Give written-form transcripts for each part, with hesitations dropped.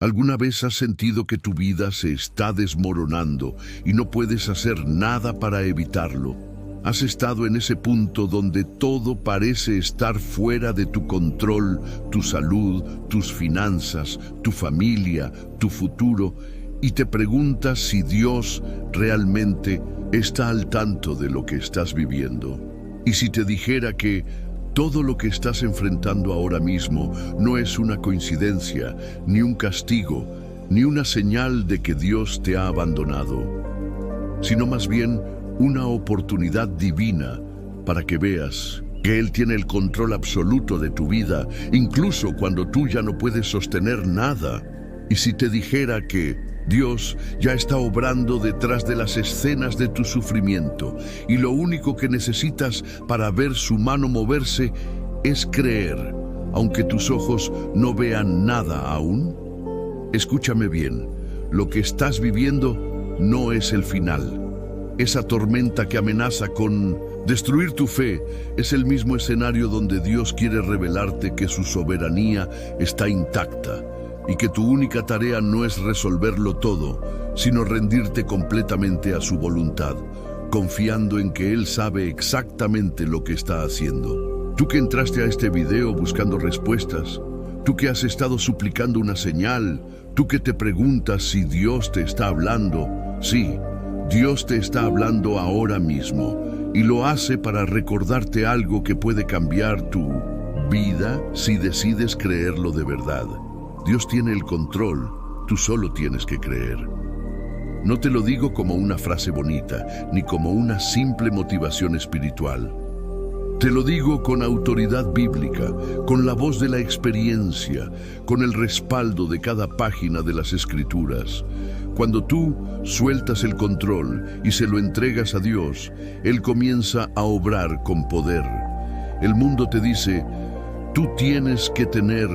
¿Alguna vez has sentido que tu vida se está desmoronando y no puedes hacer nada para evitarlo? ¿Has estado en ese punto donde todo parece estar fuera de tu control, tu salud, tus finanzas, tu familia, tu futuro, y te preguntas si Dios realmente está al tanto de lo que estás viviendo? Y si te dijera que todo lo que estás enfrentando ahora mismo no es una coincidencia, ni un castigo, ni una señal de que Dios te ha abandonado, sino más bien una oportunidad divina para que veas que Él tiene el control absoluto de tu vida, incluso cuando tú ya no puedes sostener nada. Y si te dijera que Dios ya está obrando detrás de las escenas de tu sufrimiento y lo único que necesitas para ver su mano moverse es creer, aunque tus ojos no vean nada aún. Escúchame bien, lo que estás viviendo no es el final. Esa tormenta que amenaza con destruir tu fe es el mismo escenario donde Dios quiere revelarte que su soberanía está intacta y que tu única tarea no es resolverlo todo, sino rendirte completamente a su voluntad, confiando en que Él sabe exactamente lo que está haciendo. Tú que entraste a este video buscando respuestas, tú que has estado suplicando una señal, tú que te preguntas si Dios te está hablando, sí, Dios te está hablando ahora mismo, y lo hace para recordarte algo que puede cambiar tu vida si decides creerlo de verdad. Dios tiene el control, tú solo tienes que creer. No te lo digo como una frase bonita, ni como una simple motivación espiritual. Te lo digo con autoridad bíblica, con la voz de la experiencia, con el respaldo de cada página de las Escrituras. Cuando tú sueltas el control y se lo entregas a Dios, Él comienza a obrar con poder. El mundo te dice, tú tienes que tener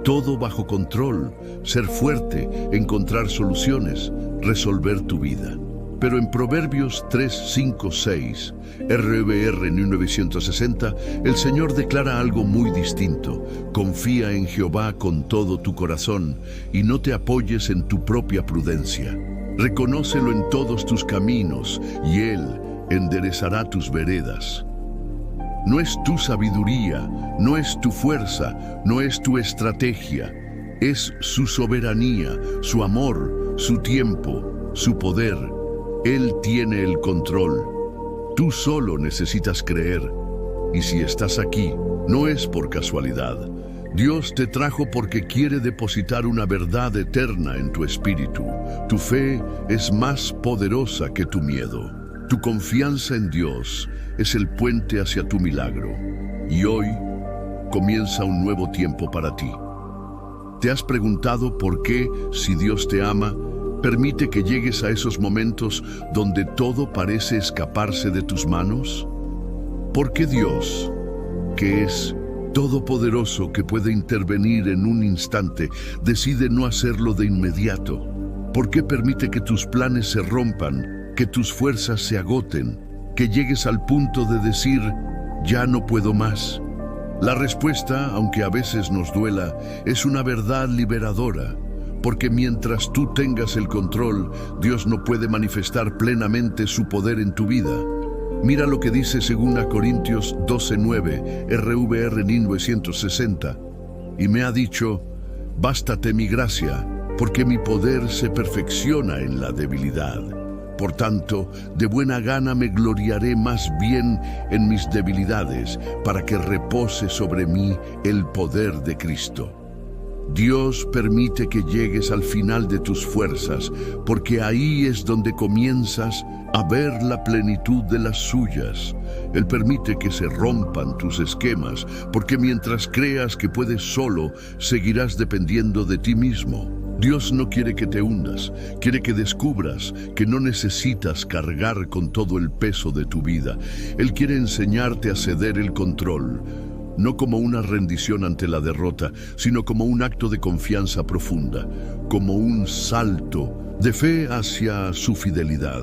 todo bajo control, ser fuerte, encontrar soluciones, resolver tu vida. Pero en Proverbios 3, 5, 6, RVR 1960, el Señor declara algo muy distinto. Confía en Jehová con todo tu corazón y no te apoyes en tu propia prudencia. Reconócelo en todos tus caminos y Él enderezará tus veredas. No es tu sabiduría, no es tu fuerza, no es tu estrategia. Es su soberanía, su amor, su tiempo, su poder. Él tiene el control. Tú solo necesitas creer. Y si estás aquí, no es por casualidad. Dios te trajo porque quiere depositar una verdad eterna en tu espíritu. Tu fe es más poderosa que tu miedo. Tu confianza en Dios es el puente hacia tu milagro. Y hoy comienza un nuevo tiempo para ti. ¿Te has preguntado por qué, si Dios te ama, permite que llegues a esos momentos donde todo parece escaparse de tus manos? ¿Por qué Dios, que es todopoderoso, que puede intervenir en un instante, decide no hacerlo de inmediato? ¿Por qué permite que tus planes se rompan, que tus fuerzas se agoten, que llegues al punto de decir, ya no puedo más? La respuesta, aunque a veces nos duela, es una verdad liberadora. Porque mientras tú tengas el control, Dios no puede manifestar plenamente su poder en tu vida. Mira lo que dice 2 Corintios 12:9, RVR 1960. Y me ha dicho, bástate mi gracia, porque mi poder se perfecciona en la debilidad. Por tanto, de buena gana me gloriaré más bien en mis debilidades, para que repose sobre mí el poder de Cristo. Dios permite que llegues al final de tus fuerzas, porque ahí es donde comienzas a ver la plenitud de las suyas. Él permite que se rompan tus esquemas, porque mientras creas que puedes solo, seguirás dependiendo de ti mismo. Dios no quiere que te hundas, quiere que descubras que no necesitas cargar con todo el peso de tu vida. Él quiere enseñarte a ceder el control, no como una rendición ante la derrota, sino como un acto de confianza profunda, como un salto de fe hacia su fidelidad.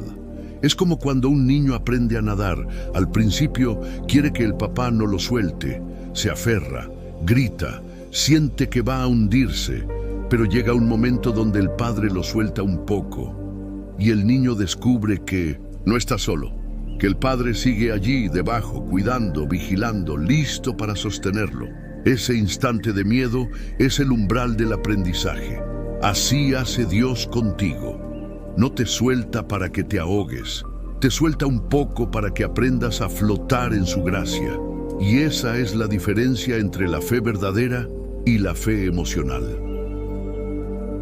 Es como cuando un niño aprende a nadar. Al principio quiere que el papá no lo suelte, se aferra, grita, siente que va a hundirse. Pero llega un momento donde el padre lo suelta un poco y el niño descubre que no está solo, que el padre sigue allí debajo, cuidando, vigilando, listo para sostenerlo. Ese instante de miedo es el umbral del aprendizaje. Así hace Dios contigo. No te suelta para que te ahogues, te suelta un poco para que aprendas a flotar en su gracia. Y esa es la diferencia entre la fe verdadera y la fe emocional.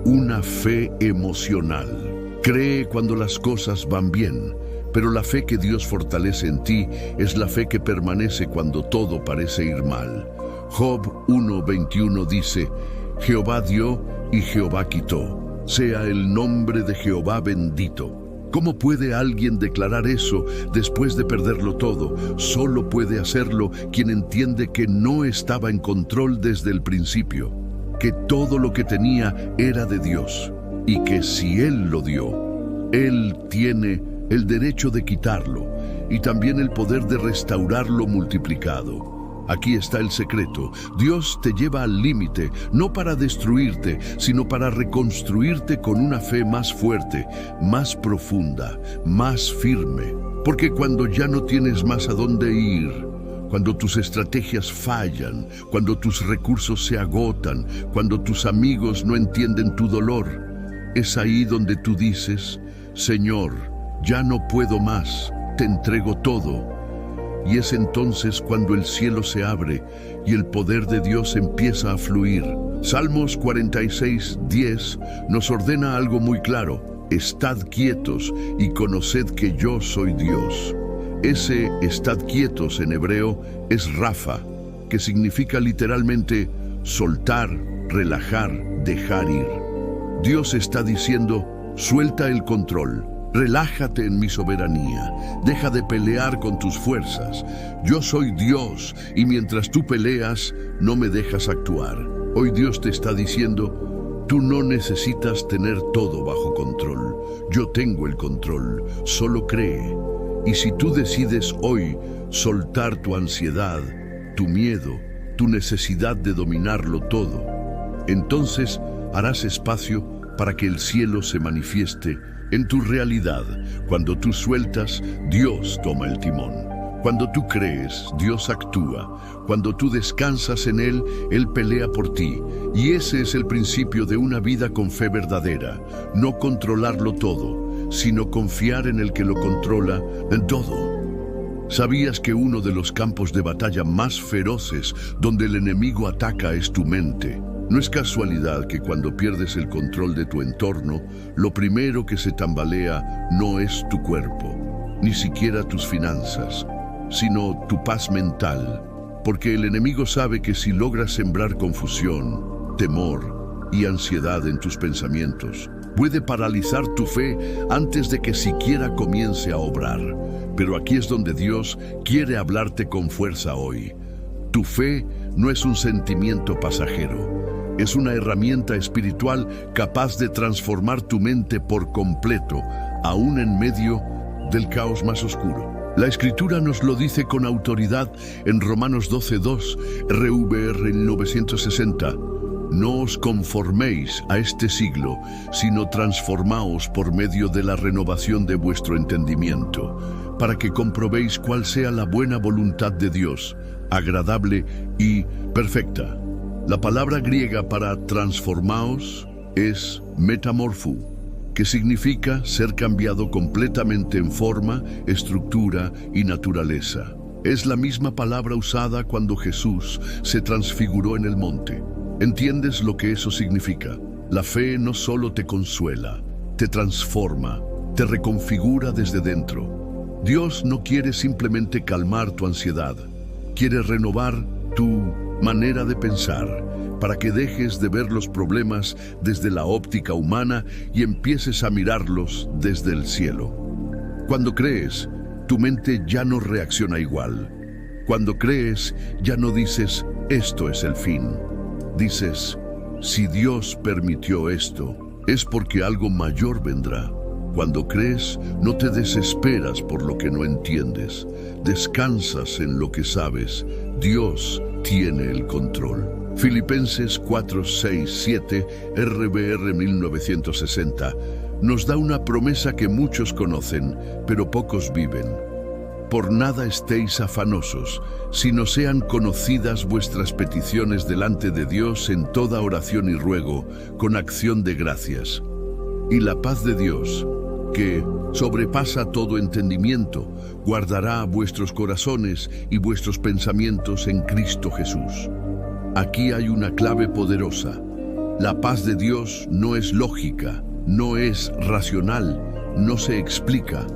Una fe emocional cree cuando las cosas van bien, pero la fe que Dios fortalece en ti es la fe que permanece cuando todo parece ir mal. Job 1:21 dice: Jehová dio y Jehová quitó. Sea el nombre de Jehová bendito. ¿Cómo puede alguien declarar eso después de perderlo todo? Solo puede hacerlo quien entiende que no estaba en control desde el principio, que todo lo que tenía era de Dios y que si Él lo dio, Él tiene el derecho de quitarlo y también el poder de restaurarlo multiplicado. Aquí está el secreto. Dios te lleva al límite, no para destruirte, sino para reconstruirte con una fe más fuerte, más profunda, más firme. Porque cuando ya no tienes más a dónde ir, cuando tus estrategias fallan, cuando tus recursos se agotan, cuando tus amigos no entienden tu dolor, es ahí donde tú dices: Señor, ya no puedo más, te entrego todo. Y es entonces cuando el cielo se abre y el poder de Dios empieza a fluir. Salmos 46:10 nos ordena algo muy claro: estad quietos y conoced que yo soy Dios. Ese estad quietos en hebreo es Rafa, que significa literalmente soltar, relajar, dejar ir. Dios está diciendo: suelta el control. Relájate en mi soberanía, deja de pelear con tus fuerzas. Yo soy Dios y mientras tú peleas, no me dejas actuar. Hoy Dios te está diciendo: tú no necesitas tener todo bajo control. Yo tengo el control, solo cree. Y si tú decides hoy soltar tu ansiedad, tu miedo, tu necesidad de dominarlo todo, entonces harás espacio para que el cielo se manifieste en tu realidad. Cuando tú sueltas, Dios toma el timón. Cuando tú crees, Dios actúa. Cuando tú descansas en Él, Él pelea por ti. Y ese es el principio de una vida con fe verdadera. No controlarlo todo, sino confiar en el que lo controla en todo. ¿Sabías que uno de los campos de batalla más feroces donde el enemigo ataca es tu mente? No es casualidad que cuando pierdes el control de tu entorno, lo primero que se tambalea no es tu cuerpo, ni siquiera tus finanzas, sino tu paz mental. Porque el enemigo sabe que si logras sembrar confusión, temor y ansiedad en tus pensamientos, puede paralizar tu fe antes de que siquiera comience a obrar. Pero aquí es donde Dios quiere hablarte con fuerza hoy. Tu fe no es un sentimiento pasajero. Es una herramienta espiritual capaz de transformar tu mente por completo, aún en medio del caos más oscuro. La Escritura nos lo dice con autoridad en Romanos 12:2, RVR 960. No os conforméis a este siglo, sino transformaos por medio de la renovación de vuestro entendimiento, para que comprobéis cuál sea la buena voluntad de Dios, agradable y perfecta. La palabra griega para transformaos es metamorfo, que significa ser cambiado completamente en forma, estructura y naturaleza. Es la misma palabra usada cuando Jesús se transfiguró en el monte. ¿Entiendes lo que eso significa? La fe no solo te consuela, te transforma, te reconfigura desde dentro. Dios no quiere simplemente calmar tu ansiedad, quiere renovar tu manera de pensar, para que dejes de ver los problemas desde la óptica humana y empieces a mirarlos desde el cielo. Cuando crees, tu mente ya no reacciona igual. Cuando crees, ya no dices, esto es el fin. Dices, si Dios permitió esto, es porque algo mayor vendrá. Cuando crees, no te desesperas por lo que no entiendes. Descansas en lo que sabes. Dios tiene el control. Filipenses 4, 6, 7, RBR 1960, nos da una promesa que muchos conocen, pero pocos viven. Por nada estéis afanosos, sino sean conocidas vuestras peticiones delante de Dios en toda oración y ruego, con acción de gracias. Y la paz de Dios, que sobrepasa todo entendimiento, guardará vuestros corazones y vuestros pensamientos en Cristo Jesús. Aquí hay una clave poderosa. La paz de Dios no es lógica, no es racional, no se explica,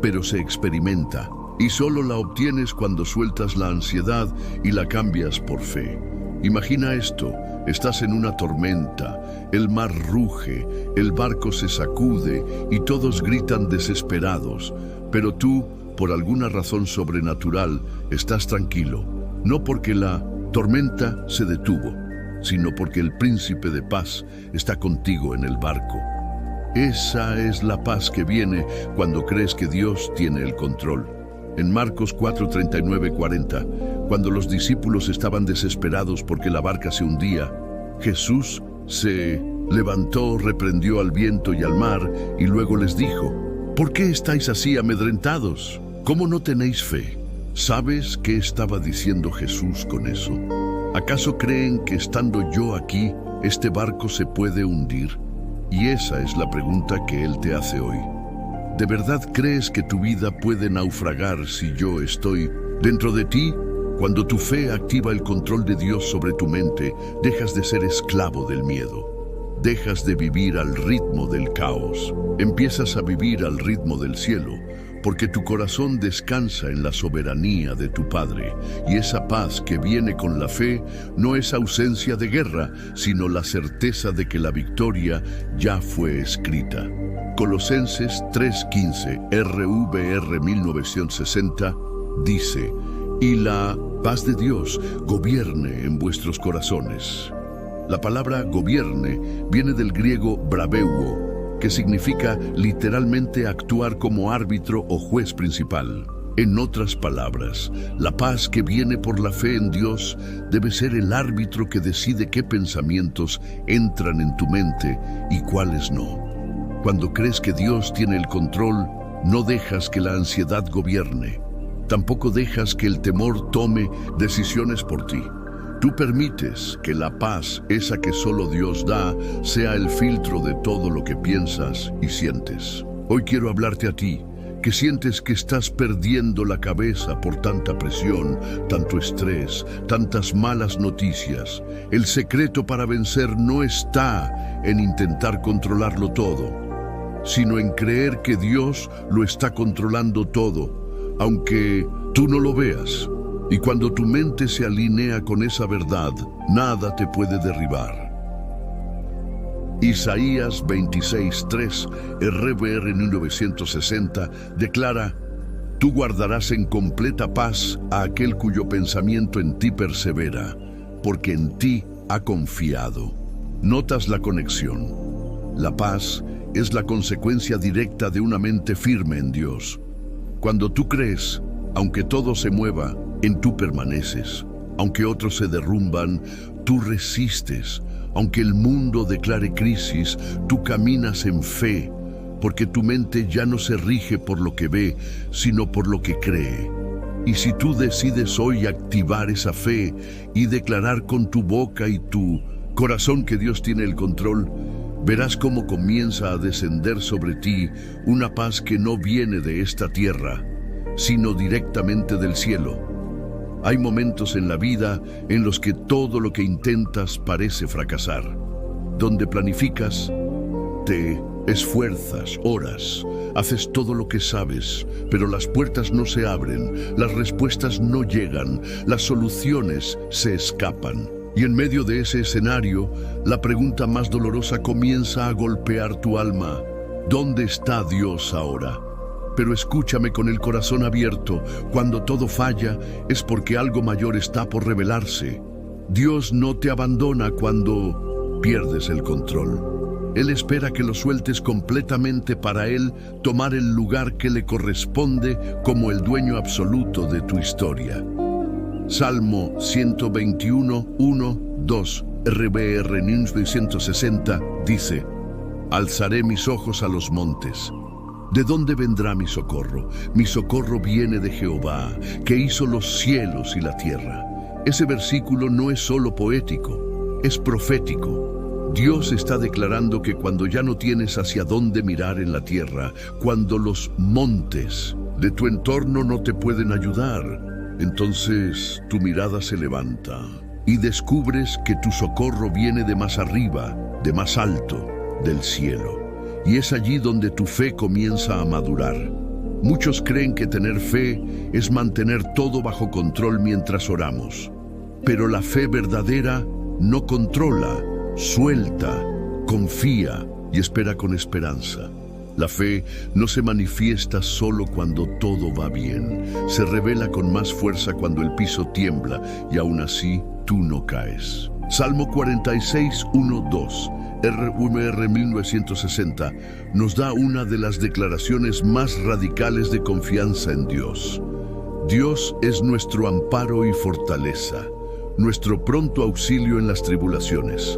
pero se experimenta. Y solo la obtienes cuando sueltas la ansiedad y la cambias por fe. Imagina esto, estás en una tormenta, el mar ruge, el barco se sacude y todos gritan desesperados, pero tú, por alguna razón sobrenatural, estás tranquilo, no porque la tormenta se detuvo, sino porque el príncipe de paz está contigo en el barco. Esa es la paz que viene cuando crees que Dios tiene el control. En Marcos 4, 39, 40, cuando los discípulos estaban desesperados porque la barca se hundía, Jesús se levantó, reprendió al viento y al mar y luego les dijo: ¿por qué estáis así amedrentados? ¿Cómo no tenéis fe? ¿Sabes qué estaba diciendo Jesús con eso? ¿Acaso creen que estando yo aquí, este barco se puede hundir? Y esa es la pregunta que Él te hace hoy. ¿De verdad crees que tu vida puede naufragar si yo estoy dentro de ti? Cuando tu fe activa el control de Dios sobre tu mente, dejas de ser esclavo del miedo. Dejas de vivir al ritmo del caos. Empiezas a vivir al ritmo del cielo, porque tu corazón descansa en la soberanía de tu Padre. Y esa paz que viene con la fe no es ausencia de guerra, sino la certeza de que la victoria ya fue escrita. Colosenses 3:15, RVR 1960, dice: y la paz de Dios gobierne en vuestros corazones. La palabra gobierne viene del griego brabeuo, que significa literalmente actuar como árbitro o juez principal. En otras palabras, la paz que viene por la fe en Dios debe ser el árbitro que decide qué pensamientos entran en tu mente y cuáles no. Cuando crees que Dios tiene el control, no dejas que la ansiedad gobierne. Tampoco dejas que el temor tome decisiones por ti. Tú permites que la paz, esa que solo Dios da, sea el filtro de todo lo que piensas y sientes. Hoy quiero hablarte a ti, que sientes que estás perdiendo la cabeza por tanta presión, tanto estrés, tantas malas noticias. El secreto para vencer no está en intentar controlarlo todo, sino en creer que Dios lo está controlando todo, aunque tú no lo veas. Y cuando tu mente se alinea con esa verdad, nada te puede derribar. Isaías 26:3, RVR 1960, declara: tú guardarás en completa paz a aquel cuyo pensamiento en ti persevera, porque en ti ha confiado. ¿Notas la conexión? La paz es la consecuencia directa de una mente firme en Dios. Cuando tú crees, aunque todo se mueva, en tú permaneces. Aunque otros se derrumban, tú resistes. Aunque el mundo declare crisis, tú caminas en fe, porque tu mente ya no se rige por lo que ve, sino por lo que cree. Y si tú decides hoy activar esa fe y declarar con tu boca y tu corazón que Dios tiene el control, verás cómo comienza a descender sobre ti una paz que no viene de esta tierra, sino directamente del cielo. Hay momentos en la vida en los que todo lo que intentas parece fracasar, donde planificas, te esfuerzas, oras, haces todo lo que sabes, pero las puertas no se abren, las respuestas no llegan, las soluciones se escapan. Y en medio de ese escenario, la pregunta más dolorosa comienza a golpear tu alma: ¿dónde está Dios ahora? Pero escúchame con el corazón abierto, cuando todo falla es porque algo mayor está por revelarse. Dios no te abandona cuando pierdes el control. Él espera que lo sueltes completamente para Él tomar el lugar que le corresponde como el dueño absoluto de tu historia. Salmo 121:1 2, RBR 1960, dice: Alzaré mis ojos a los montes. ¿De dónde vendrá mi socorro? Mi socorro viene de Jehová, que hizo los cielos y la tierra. Ese versículo no es solo poético, es profético. Dios está declarando que cuando ya no tienes hacia dónde mirar en la tierra, cuando los montes de tu entorno no te pueden ayudar, entonces tu mirada se levanta y descubres que tu socorro viene de más arriba, de más alto, del cielo. Y es allí donde tu fe comienza a madurar. Muchos creen que tener fe es mantener todo bajo control mientras oramos. Pero la fe verdadera no controla, suelta, confía y espera con esperanza. La fe no se manifiesta solo cuando todo va bien. Se revela con más fuerza cuando el piso tiembla y aún así tú no caes. Salmo 46, 1, 2. RVR 1960 nos da una de las declaraciones más radicales de confianza en Dios. Dios es nuestro amparo y fortaleza, nuestro pronto auxilio en las tribulaciones.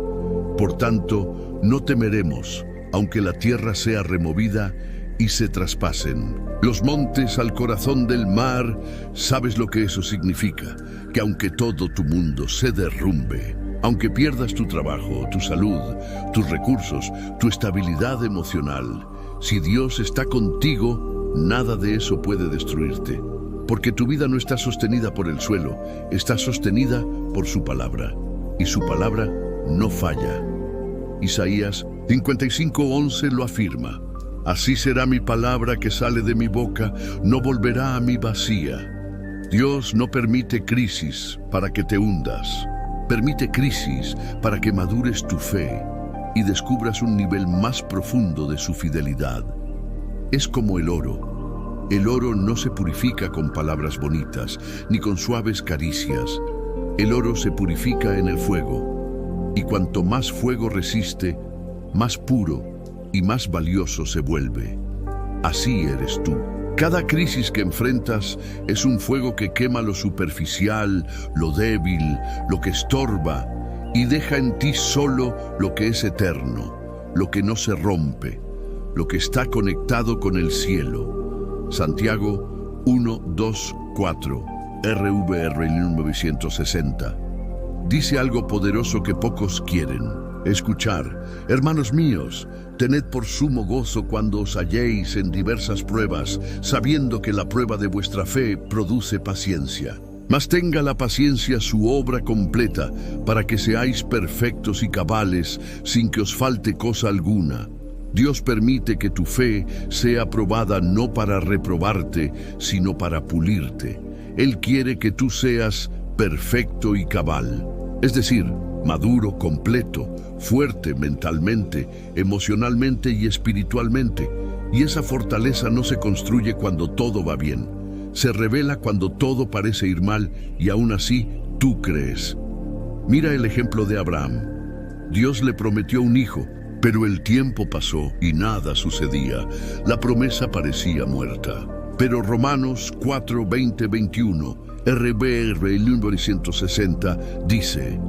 Por tanto, no temeremos, aunque la tierra sea removida y se traspasen los montes al corazón del mar. ¿Sabes lo que eso significa? Que aunque todo tu mundo se derrumbe, aunque pierdas tu trabajo, tu salud, tus recursos, tu estabilidad emocional, si Dios está contigo, nada de eso puede destruirte. Porque tu vida no está sostenida por el suelo, está sostenida por su palabra. Y su palabra no falla. Isaías 55:11 lo afirma: Así será mi palabra que sale de mi boca, no volverá a mí vacía. Dios no permite crisis para que te hundas. Permite crisis para que madures tu fe y descubras un nivel más profundo de su fidelidad. Es como el oro. El oro no se purifica con palabras bonitas, ni con suaves caricias. El oro se purifica en el fuego. Y cuanto más fuego resiste, más puro y más valioso se vuelve. Así eres tú. Cada crisis que enfrentas es un fuego que quema lo superficial, lo débil, lo que estorba, y deja en ti solo lo que es eterno, lo que no se rompe, lo que está conectado con el cielo. Santiago 1, 2, 4, RVR 1960. Dice algo poderoso que pocos quieren escuchar. Hermanos míos, tened por sumo gozo cuando os halléis en diversas pruebas, sabiendo que la prueba de vuestra fe produce paciencia. Mas tenga la paciencia su obra completa, para que seáis perfectos y cabales, sin que os falte cosa alguna. Dios permite que tu fe sea probada no para reprobarte, sino para pulirte. Él quiere que tú seas perfecto y cabal, es decir, maduro, completo, fuerte mentalmente, emocionalmente y espiritualmente. Y esa fortaleza no se construye cuando todo va bien. Se revela cuando todo parece ir mal y aún así tú crees. Mira el ejemplo de Abraham. Dios le prometió un hijo, pero el tiempo pasó y nada sucedía. La promesa parecía muerta. Pero Romanos 4, 20, 21, RBR 1960 dice: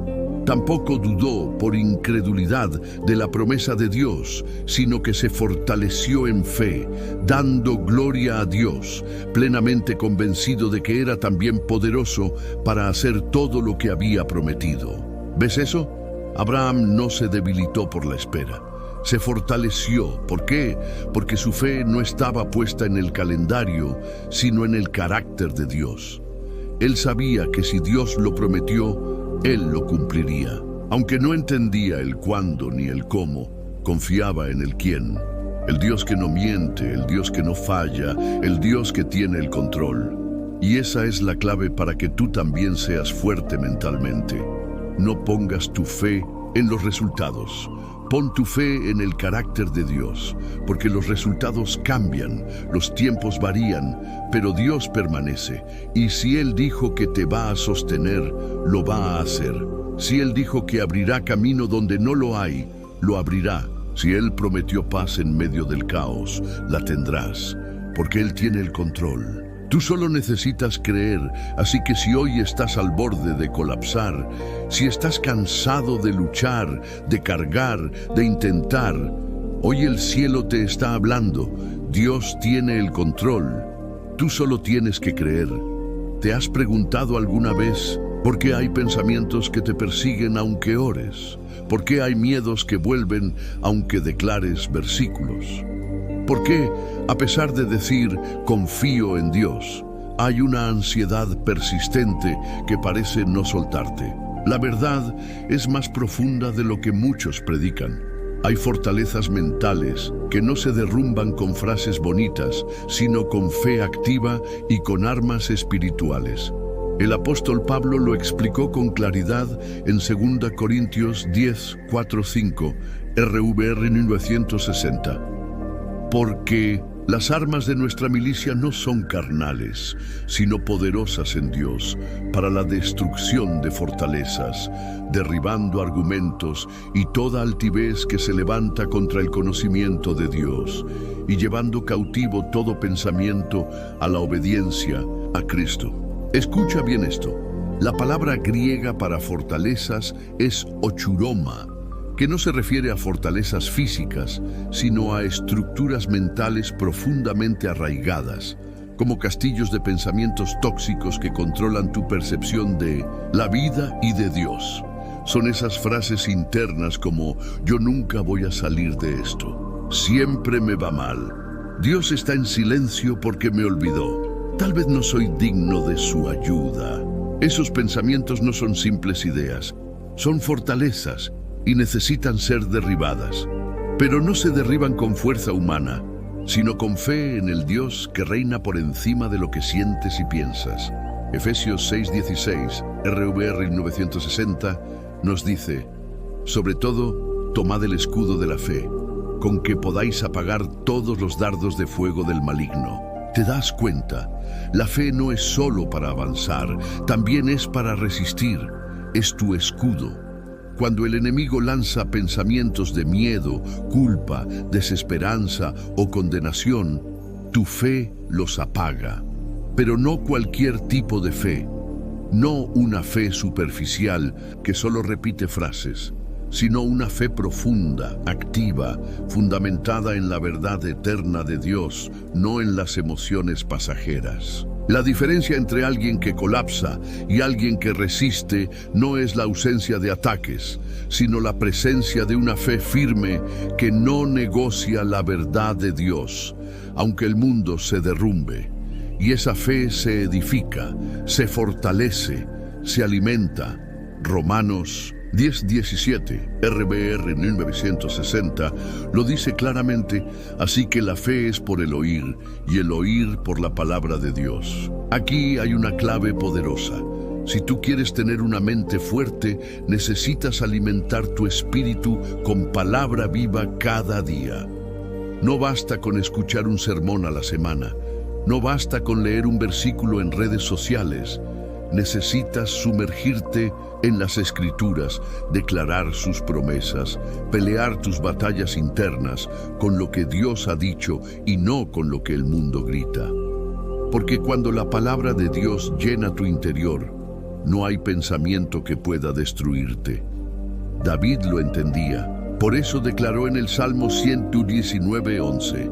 Tampoco dudó por incredulidad de la promesa de Dios, sino que se fortaleció en fe, dando gloria a Dios, plenamente convencido de que era también poderoso para hacer todo lo que había prometido. ¿Ves eso? Abraham no se debilitó por la espera. Se fortaleció. ¿Por qué? Porque su fe no estaba puesta en el calendario, sino en el carácter de Dios. Él sabía que si Dios lo prometió, Él lo cumpliría. Aunque no entendía el cuándo ni el cómo, confiaba en el quién. El Dios que no miente, el Dios que no falla, el Dios que tiene el control. Y esa es la clave para que tú también seas fuerte mentalmente. No pongas tu fe en los resultados. Pon tu fe en el carácter de Dios, porque los resultados cambian, los tiempos varían, pero Dios permanece. Y si Él dijo que te va a sostener, lo va a hacer. Si Él dijo que abrirá camino donde no lo hay, lo abrirá. Si Él prometió paz en medio del caos, la tendrás, porque Él tiene el control. Tú solo necesitas creer, así que si hoy estás al borde de colapsar, si estás cansado de luchar, de cargar, de intentar, hoy el cielo te está hablando. Dios tiene el control. Tú solo tienes que creer. ¿Te has preguntado alguna vez por qué hay pensamientos que te persiguen aunque ores? ¿Por qué hay miedos que vuelven aunque declares versículos? ¿Por qué, a pesar de decir confío en Dios, hay una ansiedad persistente que parece no soltarte? La verdad es más profunda de lo que muchos predican. Hay fortalezas mentales que no se derrumban con frases bonitas, sino con fe activa y con armas espirituales. El apóstol Pablo lo explicó con claridad en 2 Corintios 10, 4, 5, RVR 960. Porque las armas de nuestra milicia no son carnales, sino poderosas en Dios, para la destrucción de fortalezas, derribando argumentos y toda altivez que se levanta contra el conocimiento de Dios, y llevando cautivo todo pensamiento a la obediencia a Cristo. Escucha bien esto. La palabra griega para fortalezas es ochuroma, que no se refiere a fortalezas físicas, sino a estructuras mentales profundamente arraigadas, como castillos de pensamientos tóxicos que controlan tu percepción de la vida y de Dios. Son esas frases internas como yo nunca voy a salir de esto, siempre me va mal, Dios está en silencio porque me olvidó, tal vez no soy digno de su ayuda. Esos pensamientos no son simples ideas, son fortalezas y necesitan ser derribadas. Pero no se derriban con fuerza humana, sino con fe en el Dios que reina por encima de lo que sientes y piensas. Efesios 6:16, RVR 960, nos dice, sobre todo, tomad el escudo de la fe, con que podáis apagar todos los dardos de fuego del maligno. ¿Te das cuenta? La fe no es solo para avanzar, también es para resistir. Es tu escudo. Cuando el enemigo lanza pensamientos de miedo, culpa, desesperanza o condenación, tu fe los apaga. Pero no cualquier tipo de fe, no una fe superficial que solo repite frases, sino una fe profunda, activa, fundamentada en la verdad eterna de Dios, no en las emociones pasajeras. La diferencia entre alguien que colapsa y alguien que resiste no es la ausencia de ataques, sino la presencia de una fe firme que no negocia la verdad de Dios, aunque el mundo se derrumbe. Y esa fe se edifica, se fortalece, se alimenta. Romanos 10:17, RVR 1960, lo dice claramente, así que la fe es por el oír, y el oír por la palabra de Dios. Aquí hay una clave poderosa. Si tú quieres tener una mente fuerte, necesitas alimentar tu espíritu con palabra viva cada día. No basta con escuchar un sermón a la semana, no basta con leer un versículo en redes sociales. Necesitas sumergirte en las Escrituras, declarar sus promesas, pelear tus batallas internas con lo que Dios ha dicho y no con lo que el mundo grita. Porque cuando la palabra de Dios llena tu interior, no hay pensamiento que pueda destruirte. David lo entendía, por eso declaró en el Salmo 119:11,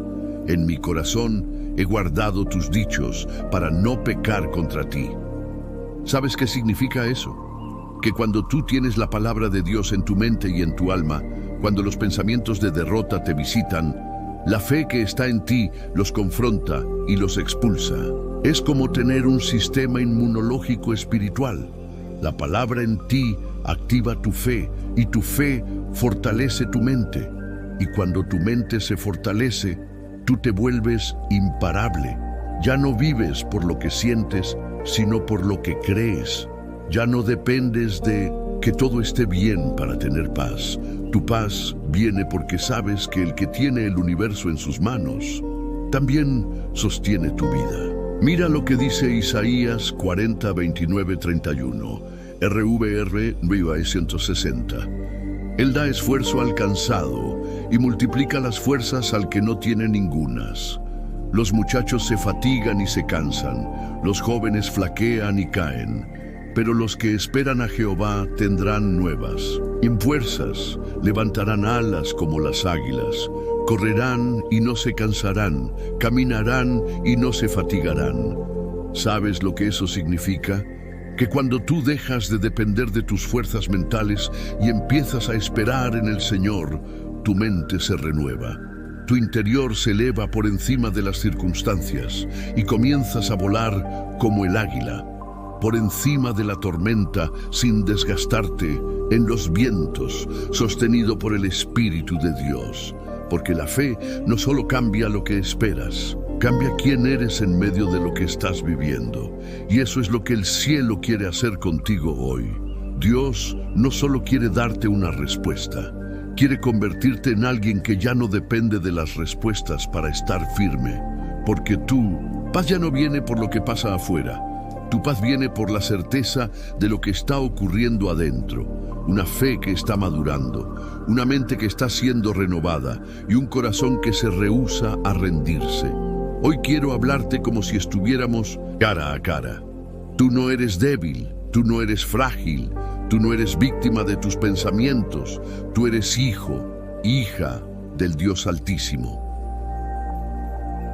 en mi corazón he guardado tus dichos para no pecar contra ti. ¿Sabes qué significa eso? Que cuando tú tienes la palabra de Dios en tu mente y en tu alma, cuando los pensamientos de derrota te visitan, la fe que está en ti los confronta y los expulsa. Es como tener un sistema inmunológico espiritual. La palabra en ti activa tu fe y tu fe fortalece tu mente. Y cuando tu mente se fortalece, tú te vuelves imparable. Ya no vives por lo que sientes, sino por lo que crees. Ya no dependes de que todo esté bien para tener paz. Tu paz viene porque sabes que el que tiene el universo en sus manos también sostiene tu vida. Mira lo que dice Isaías 40, 29, 31, RVR 960. Él da esfuerzo al cansado y multiplica las fuerzas al que no tiene ningunas. Los muchachos se fatigan y se cansan, los jóvenes flaquean y caen, pero los que esperan a Jehová tendrán nuevas. En fuerzas levantarán alas como las águilas, correrán y no se cansarán, caminarán y no se fatigarán. ¿Sabes lo que eso significa? Que cuando tú dejas de depender de tus fuerzas mentales y empiezas a esperar en el Señor, tu mente se renueva. Tu interior se eleva por encima de las circunstancias y comienzas a volar como el águila, por encima de la tormenta sin desgastarte, en los vientos, sostenido por el Espíritu de Dios. Porque la fe no solo cambia lo que esperas, cambia quién eres en medio de lo que estás viviendo. Y eso es lo que el cielo quiere hacer contigo hoy. Dios no solo quiere darte una respuesta, quiere convertirte en alguien que ya no depende de las respuestas para estar firme. Porque tu paz ya no viene por lo que pasa afuera. Tu paz viene por la certeza de lo que está ocurriendo adentro. Una fe que está madurando, una mente que está siendo renovada y un corazón que se rehúsa a rendirse. Hoy quiero hablarte como si estuviéramos cara a cara. Tú no eres débil, tú no eres frágil, tú no eres víctima de tus pensamientos, tú eres hijo, hija del Dios Altísimo.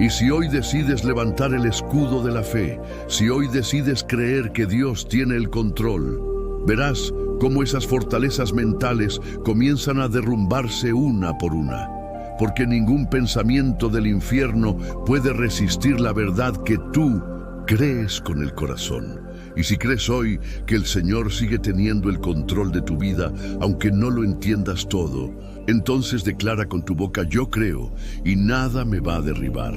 Y si hoy decides levantar el escudo de la fe, si hoy decides creer que Dios tiene el control, verás cómo esas fortalezas mentales comienzan a derrumbarse una por una, porque ningún pensamiento del infierno puede resistir la verdad que tú crees con el corazón. Y si crees hoy que el Señor sigue teniendo el control de tu vida, aunque no lo entiendas todo, entonces declara con tu boca: yo creo y nada me va a derribar.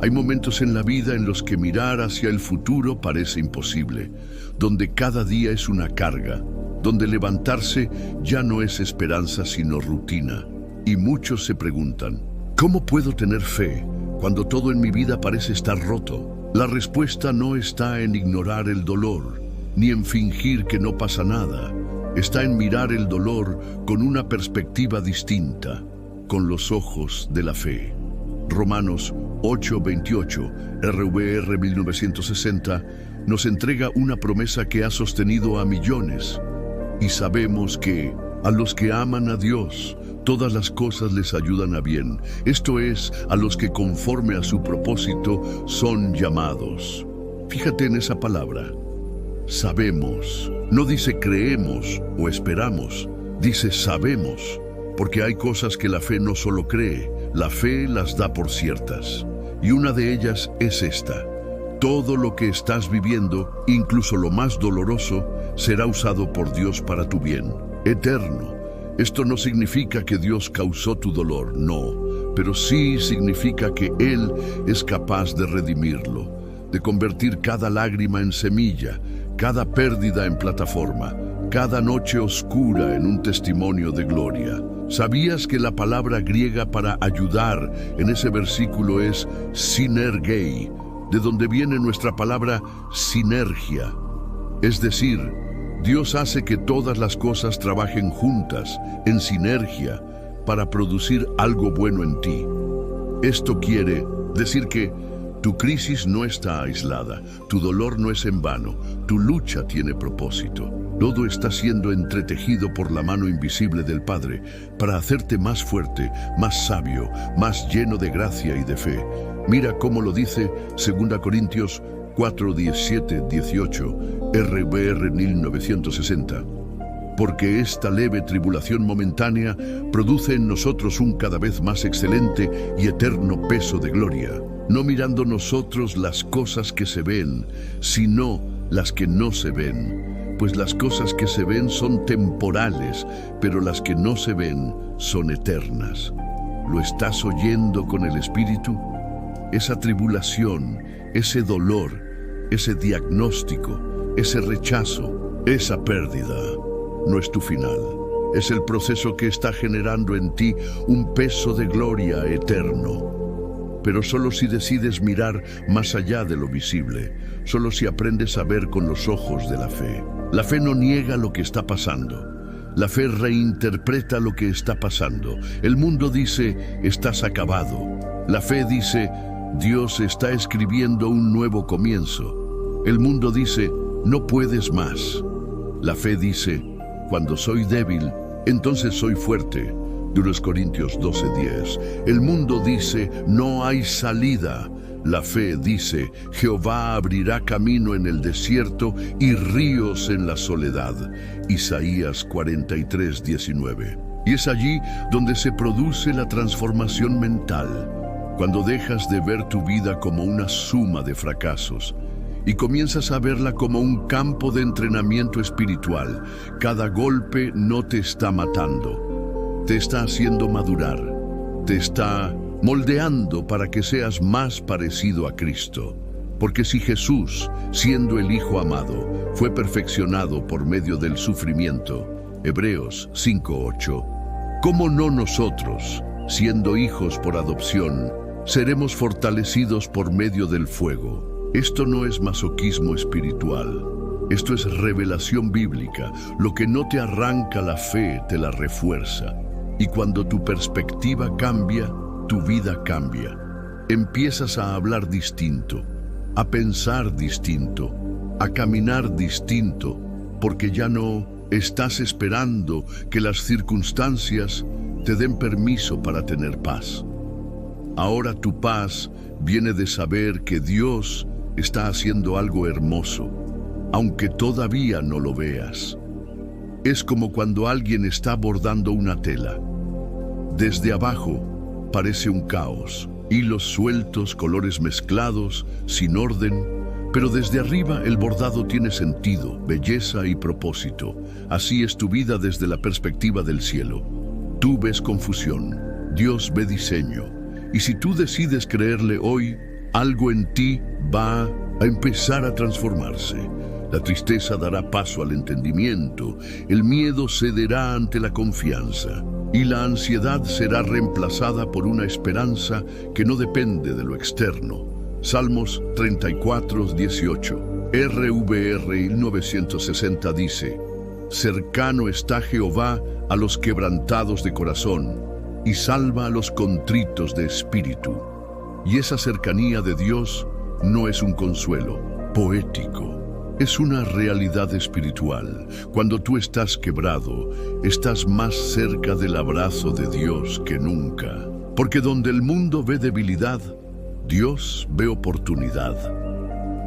Hay momentos en la vida en los que mirar hacia el futuro parece imposible, donde cada día es una carga, donde levantarse ya no es esperanza sino rutina. Y muchos se preguntan: ¿cómo puedo tener fe cuando todo en mi vida parece estar roto? La respuesta no está en ignorar el dolor, ni en fingir que no pasa nada. Está en mirar el dolor con una perspectiva distinta, con los ojos de la fe. Romanos 8:28, RVR 1960, nos entrega una promesa que ha sostenido a millones. Y sabemos que a los que aman a Dios, todas las cosas les ayudan a bien. Esto es, a los que conforme a su propósito son llamados. Fíjate en esa palabra. Sabemos. No dice creemos o esperamos. Dice sabemos. Porque hay cosas que la fe no solo cree, la fe las da por ciertas. Y una de ellas es esta: todo lo que estás viviendo, incluso lo más doloroso, será usado por Dios para tu bien, eterno. Esto no significa que Dios causó tu dolor, no, pero sí significa que Él es capaz de redimirlo, de convertir cada lágrima en semilla, cada pérdida en plataforma, cada noche oscura en un testimonio de gloria. ¿Sabías que la palabra griega para ayudar en ese versículo es sinergei, de donde viene nuestra palabra sinergia? Es decir, Dios hace que todas las cosas trabajen juntas, en sinergia, para producir algo bueno en ti. Esto quiere decir que tu crisis no está aislada, tu dolor no es en vano, tu lucha tiene propósito. Todo está siendo entretejido por la mano invisible del Padre para hacerte más fuerte, más sabio, más lleno de gracia y de fe. Mira cómo lo dice 2 Corintios 4:17-18, RVR 1960. Porque esta leve tribulación momentánea produce en nosotros un cada vez más excelente y eterno peso de gloria, no mirando nosotros las cosas que se ven, sino las que no se ven. Pues las cosas que se ven son temporales, pero las que no se ven son eternas. ¿Lo estás oyendo con el Espíritu? Esa tribulación, ese dolor, ese diagnóstico, ese rechazo, esa pérdida, no es tu final. Es el proceso que está generando en ti un peso de gloria eterno. Pero solo si decides mirar más allá de lo visible, solo si aprendes a ver con los ojos de la fe. La fe no niega lo que está pasando. La fe reinterpreta lo que está pasando. El mundo dice, estás acabado. La fe dice, Dios está escribiendo un nuevo comienzo. El mundo dice, no puedes más. La fe dice, cuando soy débil, entonces soy fuerte. 2 Corintios 12:10. El mundo dice, no hay salida. La fe dice, Jehová abrirá camino en el desierto y ríos en la soledad. Isaías 43:19. Y es allí donde se produce la transformación mental, cuando dejas de ver tu vida como una suma de fracasos y comienzas a verla como un campo de entrenamiento espiritual. Cada golpe no te está matando, te está haciendo madurar, te está moldeando para que seas más parecido a Cristo. Porque si Jesús, siendo el Hijo amado, fue perfeccionado por medio del sufrimiento, Hebreos 5:8, ¿cómo no nosotros, siendo hijos por adopción, seremos fortalecidos por medio del fuego? Esto no es masoquismo espiritual, esto es revelación bíblica. Lo que no te arranca la fe te la refuerza. Y cuando tu perspectiva cambia, tu vida cambia. Empiezas a hablar distinto, a pensar distinto, a caminar distinto, porque ya no estás esperando que las circunstancias te den permiso para tener paz. Ahora tu paz viene de saber que Dios está haciendo algo hermoso, aunque todavía no lo veas. Es como cuando alguien está bordando una tela. Desde abajo parece un caos, hilos sueltos, colores mezclados, sin orden, pero desde arriba el bordado tiene sentido, belleza y propósito. Así es tu vida desde la perspectiva del cielo. Tú ves confusión, Dios ve diseño, y si tú decides creerle hoy, algo en ti va a empezar a transformarse. La tristeza dará paso al entendimiento, el miedo cederá ante la confianza, y la ansiedad será reemplazada por una esperanza que no depende de lo externo. Salmos 34:18. RVR 1960 dice, cercano está Jehová a los quebrantados de corazón, y salva a los contritos de espíritu. Y esa cercanía de Dios no es un consuelo poético. Es una realidad espiritual. Cuando tú estás quebrado, estás más cerca del abrazo de Dios que nunca. Porque donde el mundo ve debilidad, Dios ve oportunidad.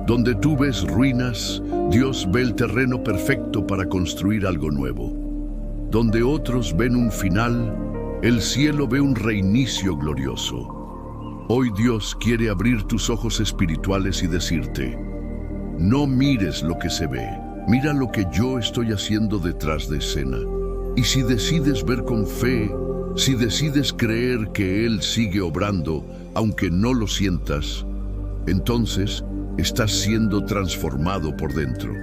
Donde tú ves ruinas, Dios ve el terreno perfecto para construir algo nuevo. Donde otros ven un final, el cielo ve un reinicio glorioso. Hoy Dios quiere abrir tus ojos espirituales y decirte, no mires lo que se ve, mira lo que yo estoy haciendo detrás de escena. Y si decides ver con fe, si decides creer que Él sigue obrando, aunque no lo sientas, entonces estás siendo transformado por dentro.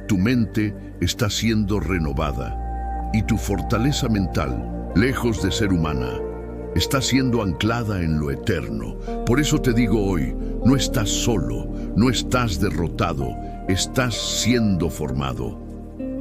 Tu mente está siendo renovada y tu fortaleza mental, lejos de ser humana, está siendo anclada en lo eterno. Por eso te digo hoy, no estás solo, no estás derrotado, estás siendo formado.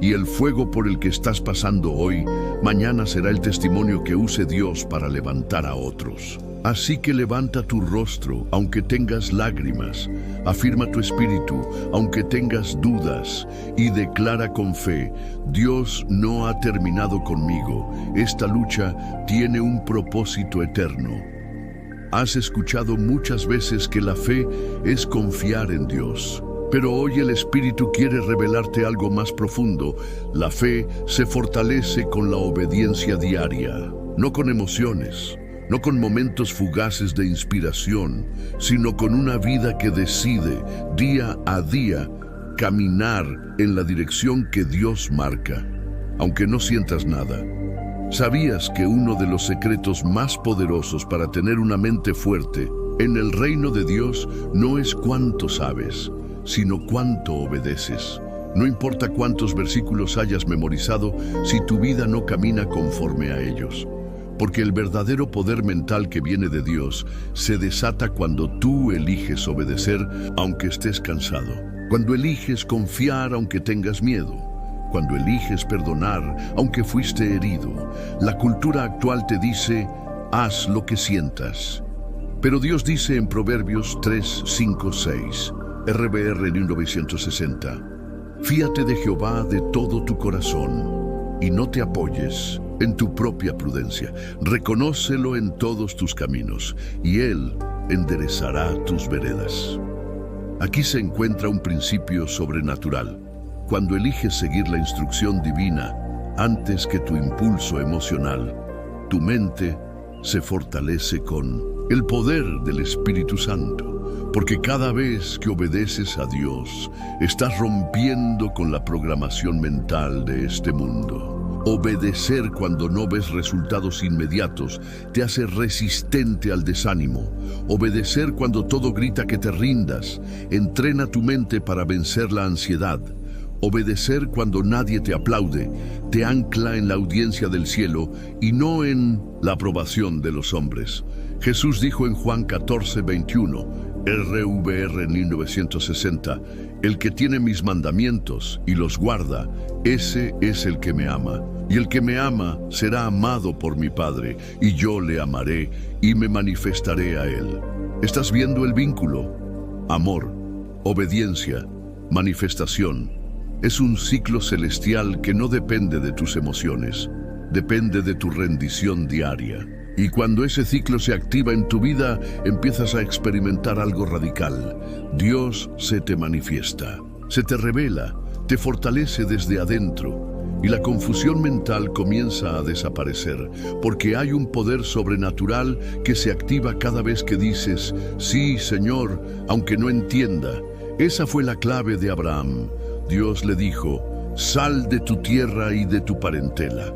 Y el fuego por el que estás pasando hoy, mañana será el testimonio que use Dios para levantar a otros. Así que levanta tu rostro, aunque tengas lágrimas, afirma tu espíritu, aunque tengas dudas, y declara con fe, Dios no ha terminado conmigo, esta lucha tiene un propósito eterno. Has escuchado muchas veces que la fe es confiar en Dios, pero hoy el Espíritu quiere revelarte algo más profundo. La fe se fortalece con la obediencia diaria, no con emociones, no con momentos fugaces de inspiración, sino con una vida que decide día a día caminar en la dirección que Dios marca, aunque no sientas nada. ¿Sabías que uno de los secretos más poderosos para tener una mente fuerte en el reino de Dios no es cuánto sabes, sino cuánto obedeces? No importa cuántos versículos hayas memorizado si tu vida no camina conforme a ellos. Porque el verdadero poder mental que viene de Dios se desata cuando tú eliges obedecer aunque estés cansado, cuando eliges confiar aunque tengas miedo, cuando eliges perdonar aunque fuiste herido. La cultura actual te dice, haz lo que sientas. Pero Dios dice en Proverbios 3, 5, 6, RBR 1960, fíate de Jehová de todo tu corazón y no te apoyes en tu propia prudencia. Reconócelo en todos tus caminos y Él enderezará tus veredas. Aquí se encuentra un principio sobrenatural. Cuando eliges seguir la instrucción divina antes que tu impulso emocional, tu mente se fortalece con el poder del Espíritu Santo, porque cada vez que obedeces a Dios, estás rompiendo con la programación mental de este mundo. Obedecer cuando no ves resultados inmediatos te hace resistente al desánimo. Obedecer cuando todo grita que te rindas entrena tu mente para vencer la ansiedad. Obedecer cuando nadie te aplaude te ancla en la audiencia del cielo y no en la aprobación de los hombres. Jesús dijo en Juan 14, 21, RVR 1960, el que tiene mis mandamientos y los guarda, ese es el que me ama. Y el que me ama será amado por mi Padre, y yo le amaré y me manifestaré a él. ¿Estás viendo el vínculo? Amor, obediencia, manifestación. Es un ciclo celestial que no depende de tus emociones, depende de tu rendición diaria. Y cuando ese ciclo se activa en tu vida, empiezas a experimentar algo radical. Dios se te manifiesta, se te revela, te fortalece desde adentro. Y la confusión mental comienza a desaparecer, porque hay un poder sobrenatural que se activa cada vez que dices, sí, Señor, aunque no entienda. Esa fue la clave de Abraham. Dios le dijo, sal de tu tierra y de tu parentela.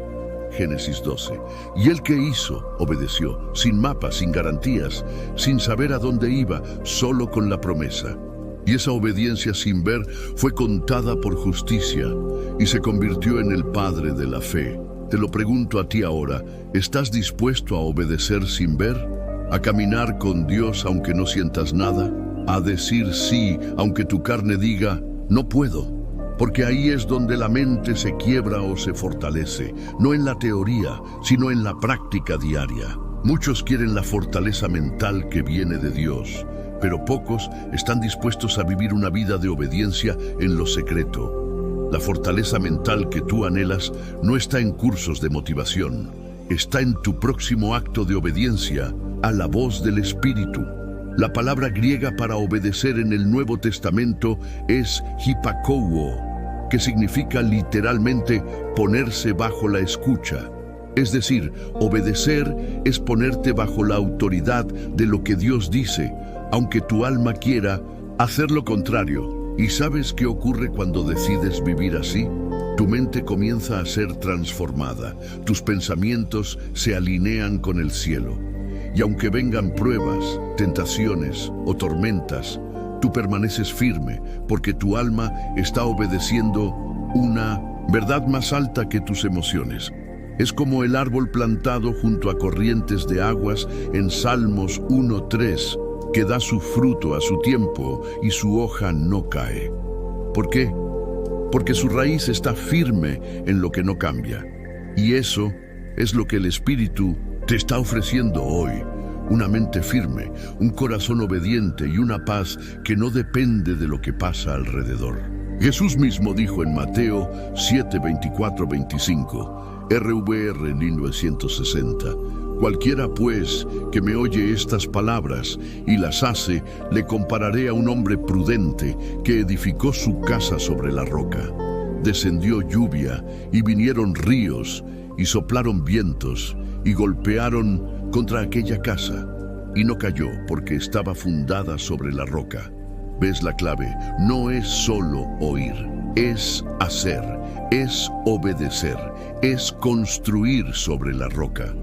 Génesis 12. Y él que hizo, obedeció, sin mapas, sin garantías, sin saber a dónde iba, solo con la promesa. Y esa obediencia sin ver fue contada por justicia y se convirtió en el padre de la fe. Te lo pregunto a ti ahora, ¿estás dispuesto a obedecer sin ver? ¿A caminar con Dios aunque no sientas nada? ¿A decir sí aunque tu carne diga, no puedo? Porque ahí es donde la mente se quiebra o se fortalece, no en la teoría, sino en la práctica diaria. Muchos quieren la fortaleza mental que viene de Dios, pero pocos están dispuestos a vivir una vida de obediencia en lo secreto. La fortaleza mental que tú anhelas no está en cursos de motivación, está en tu próximo acto de obediencia a la voz del Espíritu. La palabra griega para obedecer en el Nuevo Testamento es hipakouo, que significa literalmente ponerse bajo la escucha. Es decir, obedecer es ponerte bajo la autoridad de lo que Dios dice, aunque tu alma quiera hacer lo contrario. ¿Y sabes qué ocurre cuando decides vivir así? Tu mente comienza a ser transformada, tus pensamientos se alinean con el cielo. Y aunque vengan pruebas, tentaciones o tormentas, tú permaneces firme porque tu alma está obedeciendo una verdad más alta que tus emociones. Es como el árbol plantado junto a corrientes de aguas en Salmos 1:3, que da su fruto a su tiempo y su hoja no cae. ¿Por qué? Porque su raíz está firme en lo que no cambia. Y eso es lo que el Espíritu te está ofreciendo hoy, una mente firme, un corazón obediente y una paz que no depende de lo que pasa alrededor. Jesús mismo dijo en Mateo 7, 24, 25, RVR 1960, cualquiera pues que me oye estas palabras y las hace, le compararé a un hombre prudente que edificó su casa sobre la roca. Descendió lluvia y vinieron ríos y soplaron vientos y golpearon contra aquella casa, y no cayó porque estaba fundada sobre la roca. ¿Ves la clave? No es solo oír, es hacer, es obedecer, es construir sobre la roca.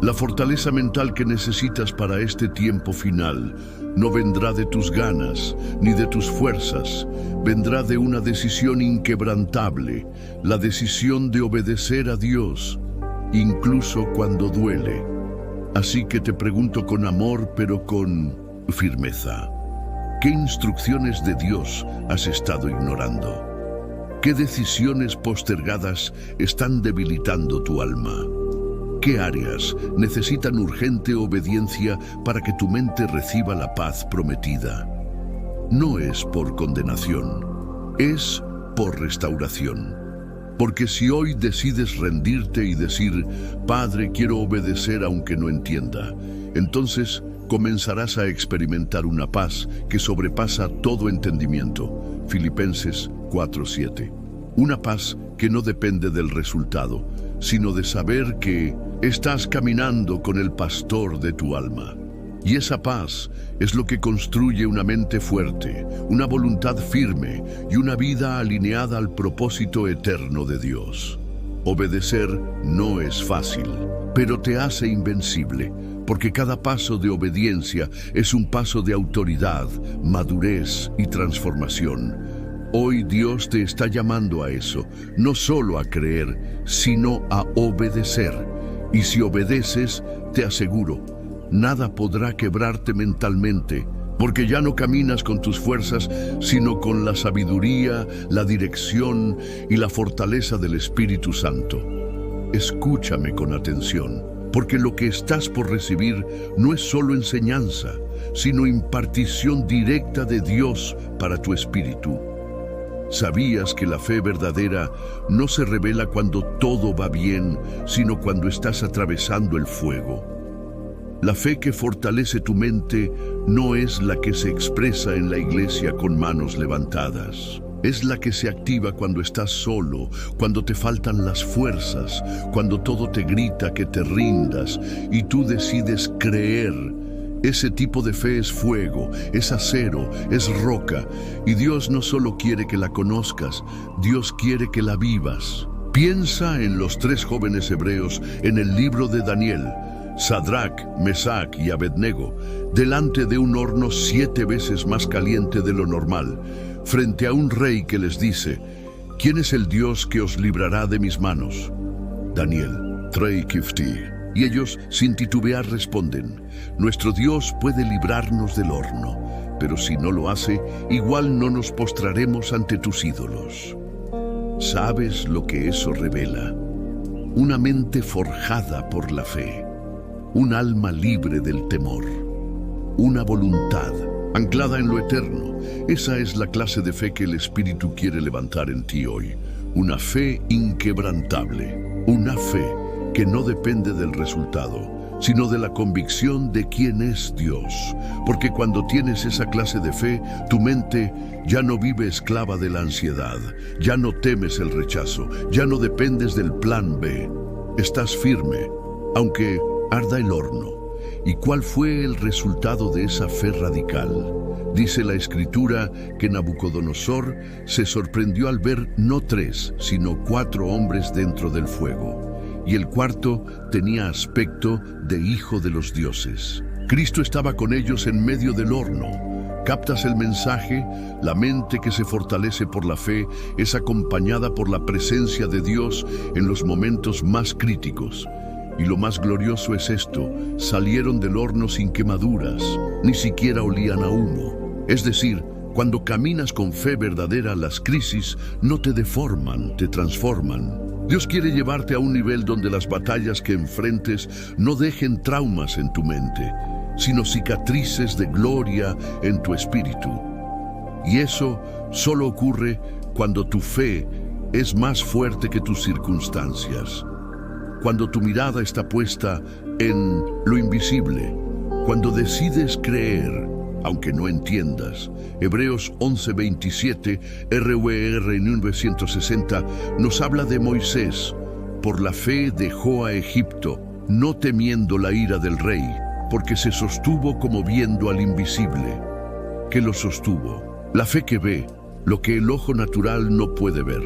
La fortaleza mental que necesitas para este tiempo final no vendrá de tus ganas ni de tus fuerzas, vendrá de una decisión inquebrantable, la decisión de obedecer a Dios, incluso cuando duele. Así que te pregunto con amor, pero con firmeza. ¿Qué instrucciones de Dios has estado ignorando? ¿Qué decisiones postergadas están debilitando tu alma? ¿Qué áreas necesitan urgente obediencia para que tu mente reciba la paz prometida? No es por condenación, es por restauración. Porque si hoy decides rendirte y decir, Padre, quiero obedecer aunque no entienda, entonces comenzarás a experimentar una paz que sobrepasa todo entendimiento. Filipenses 4:7. Una paz que no depende del resultado, sino de saber que estás caminando con el pastor de tu alma. Y esa paz es lo que construye una mente fuerte, una voluntad firme y una vida alineada al propósito eterno de Dios. Obedecer no es fácil, pero te hace invencible, porque cada paso de obediencia es un paso de autoridad, madurez y transformación. Hoy Dios te está llamando a eso, no solo a creer, sino a obedecer. Y si obedeces, te aseguro, nada podrá quebrarte mentalmente, porque ya no caminas con tus fuerzas, sino con la sabiduría, la dirección y la fortaleza del Espíritu Santo. Escúchame con atención, porque lo que estás por recibir no es solo enseñanza, sino impartición directa de Dios para tu espíritu. ¿Sabías que la fe verdadera no se revela cuando todo va bien, sino cuando estás atravesando el fuego? La fe que fortalece tu mente no es la que se expresa en la iglesia con manos levantadas. Es la que se activa cuando estás solo, cuando te faltan las fuerzas, cuando todo te grita que te rindas y tú decides creer. Ese tipo de fe es fuego, es acero, es roca, y Dios no solo quiere que la conozcas, Dios quiere que la vivas. Piensa en los 3 jóvenes hebreos en el libro de Daniel, Sadrac, Mesac y Abednego, delante de un horno 7 veces más caliente de lo normal, frente a un rey que les dice, ¿quién es el Dios que os librará de mis manos? Daniel 3:15. Y ellos, sin titubear, responden, nuestro Dios puede librarnos del horno, pero si no lo hace, igual no nos postraremos ante tus ídolos. ¿Sabes lo que eso revela? Una mente forjada por la fe, un alma libre del temor, una voluntad anclada en lo eterno. Esa es la clase de fe que el Espíritu quiere levantar en ti hoy. Una fe inquebrantable, una fe que no depende del resultado, sino de la convicción de quién es Dios. Porque cuando tienes esa clase de fe, tu mente ya no vive esclava de la ansiedad, ya no temes el rechazo, ya no dependes del plan B. Estás firme, aunque arda el horno. ¿Y cuál fue el resultado de esa fe radical? Dice la Escritura que Nabucodonosor se sorprendió al ver no 3, sino 4 hombres dentro del fuego. Y el cuarto tenía aspecto de hijo de los dioses. Cristo estaba con ellos en medio del horno. ¿Captas el mensaje? La mente que se fortalece por la fe es acompañada por la presencia de Dios en los momentos más críticos. Y lo más glorioso es esto, salieron del horno sin quemaduras, ni siquiera olían a humo. Es decir, cuando caminas con fe verdadera, las crisis no te deforman, te transforman. Dios quiere llevarte a un nivel donde las batallas que enfrentes no dejen traumas en tu mente, sino cicatrices de gloria en tu espíritu. Y eso solo ocurre cuando tu fe es más fuerte que tus circunstancias. Cuando tu mirada está puesta en lo invisible, cuando decides creer, aunque no entiendas. Hebreos 11:27, RVR 1960, nos habla de Moisés. Por la fe dejó a Egipto, no temiendo la ira del rey, porque se sostuvo como viendo al invisible. ¿Qué lo sostuvo? La fe que ve lo que el ojo natural no puede ver.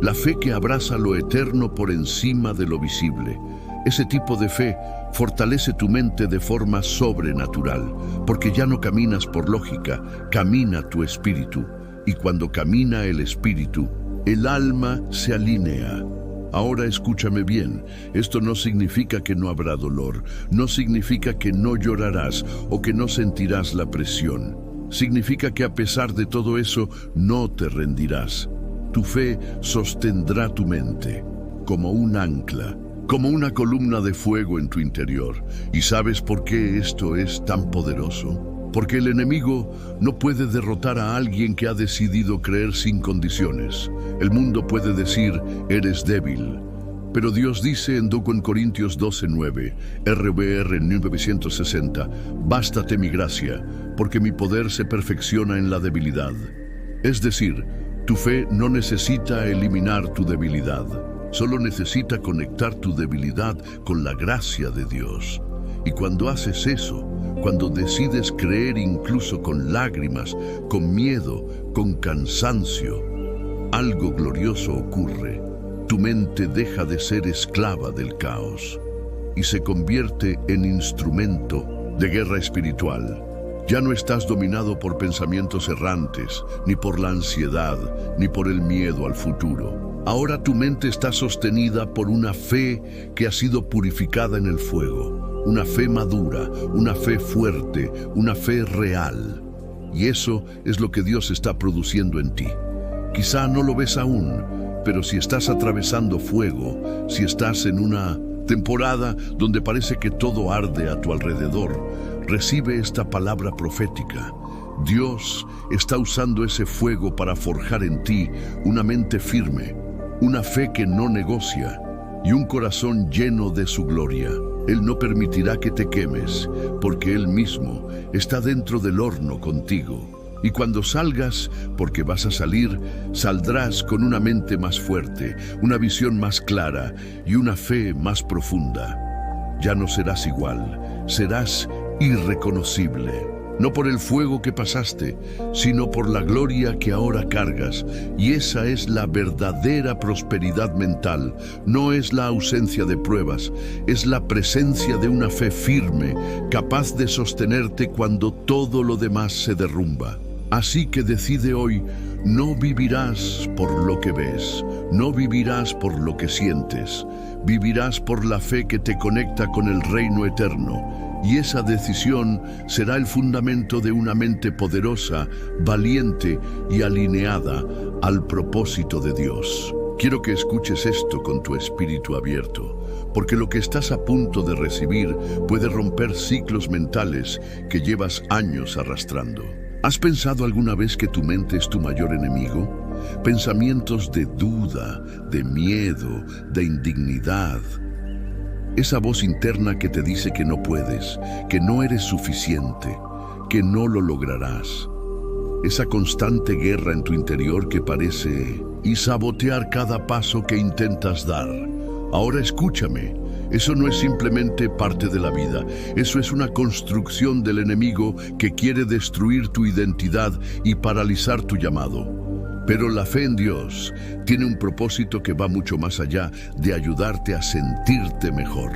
La fe que abraza lo eterno por encima de lo visible. Ese tipo de fe fortalece tu mente de forma sobrenatural, porque ya no caminas por lógica, camina tu espíritu. Y cuando camina el espíritu, el alma se alinea. Ahora escúchame bien, esto no significa que no habrá dolor, no significa que no llorarás o que no sentirás la presión. Significa que a pesar de todo eso, no te rendirás. Tu fe sostendrá tu mente como un ancla. como una columna de fuego en tu interior. ¿Y sabes por qué esto es tan poderoso? Porque el enemigo no puede derrotar a alguien que ha decidido creer sin condiciones. El mundo puede decir, eres débil. Pero Dios dice en 2 Corintios 12:9, RVR 1960, bástate mi gracia, porque mi poder se perfecciona en la debilidad. Es decir, tu fe no necesita eliminar tu debilidad, solo necesita conectar tu debilidad con la gracia de Dios. Y cuando haces eso, cuando decides creer incluso con lágrimas, con miedo, con cansancio, algo glorioso ocurre. Tu mente deja de ser esclava del caos y se convierte en instrumento de guerra espiritual. Ya no estás dominado por pensamientos errantes, ni por la ansiedad, ni por el miedo al futuro. Ahora tu mente está sostenida por una fe que ha sido purificada en el fuego, una fe madura, una fe fuerte, una fe real. Y eso es lo que Dios está produciendo en ti. Quizá no lo ves aún, pero si estás atravesando fuego, si estás en una temporada donde parece que todo arde a tu alrededor, recibe esta palabra profética. Dios está usando ese fuego para forjar en ti una mente firme, una fe que no negocia y un corazón lleno de su gloria. Él no permitirá que te quemes, porque Él mismo está dentro del horno contigo. Y cuando salgas, porque vas a salir, saldrás con una mente más fuerte, una visión más clara y una fe más profunda. Ya no serás igual, serás irreconocible. No por el fuego que pasaste, sino por la gloria que ahora cargas. Y esa es la verdadera prosperidad mental. No es la ausencia de pruebas, es la presencia de una fe firme, capaz de sostenerte cuando todo lo demás se derrumba. Así que decide hoy, no vivirás por lo que ves, no vivirás por lo que sientes, vivirás por la fe que te conecta con el reino eterno. Y esa decisión será el fundamento de una mente poderosa, valiente y alineada al propósito de Dios. Quiero que escuches esto con tu espíritu abierto, porque lo que estás a punto de recibir puede romper ciclos mentales que llevas años arrastrando. ¿Has pensado alguna vez que tu mente es tu mayor enemigo? Pensamientos de duda, de miedo, de indignidad. Esa voz interna que te dice que no puedes, que no eres suficiente, que no lo lograrás. Esa constante guerra en tu interior que parece y sabotear cada paso que intentas dar. Ahora escúchame. Eso no es simplemente parte de la vida, eso es una construcción del enemigo que quiere destruir tu identidad y paralizar tu llamado. Pero la fe en Dios tiene un propósito que va mucho más allá de ayudarte a sentirte mejor.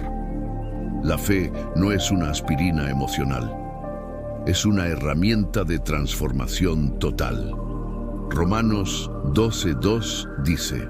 La fe no es una aspirina emocional, es una herramienta de transformación total. Romanos 12:2 dice,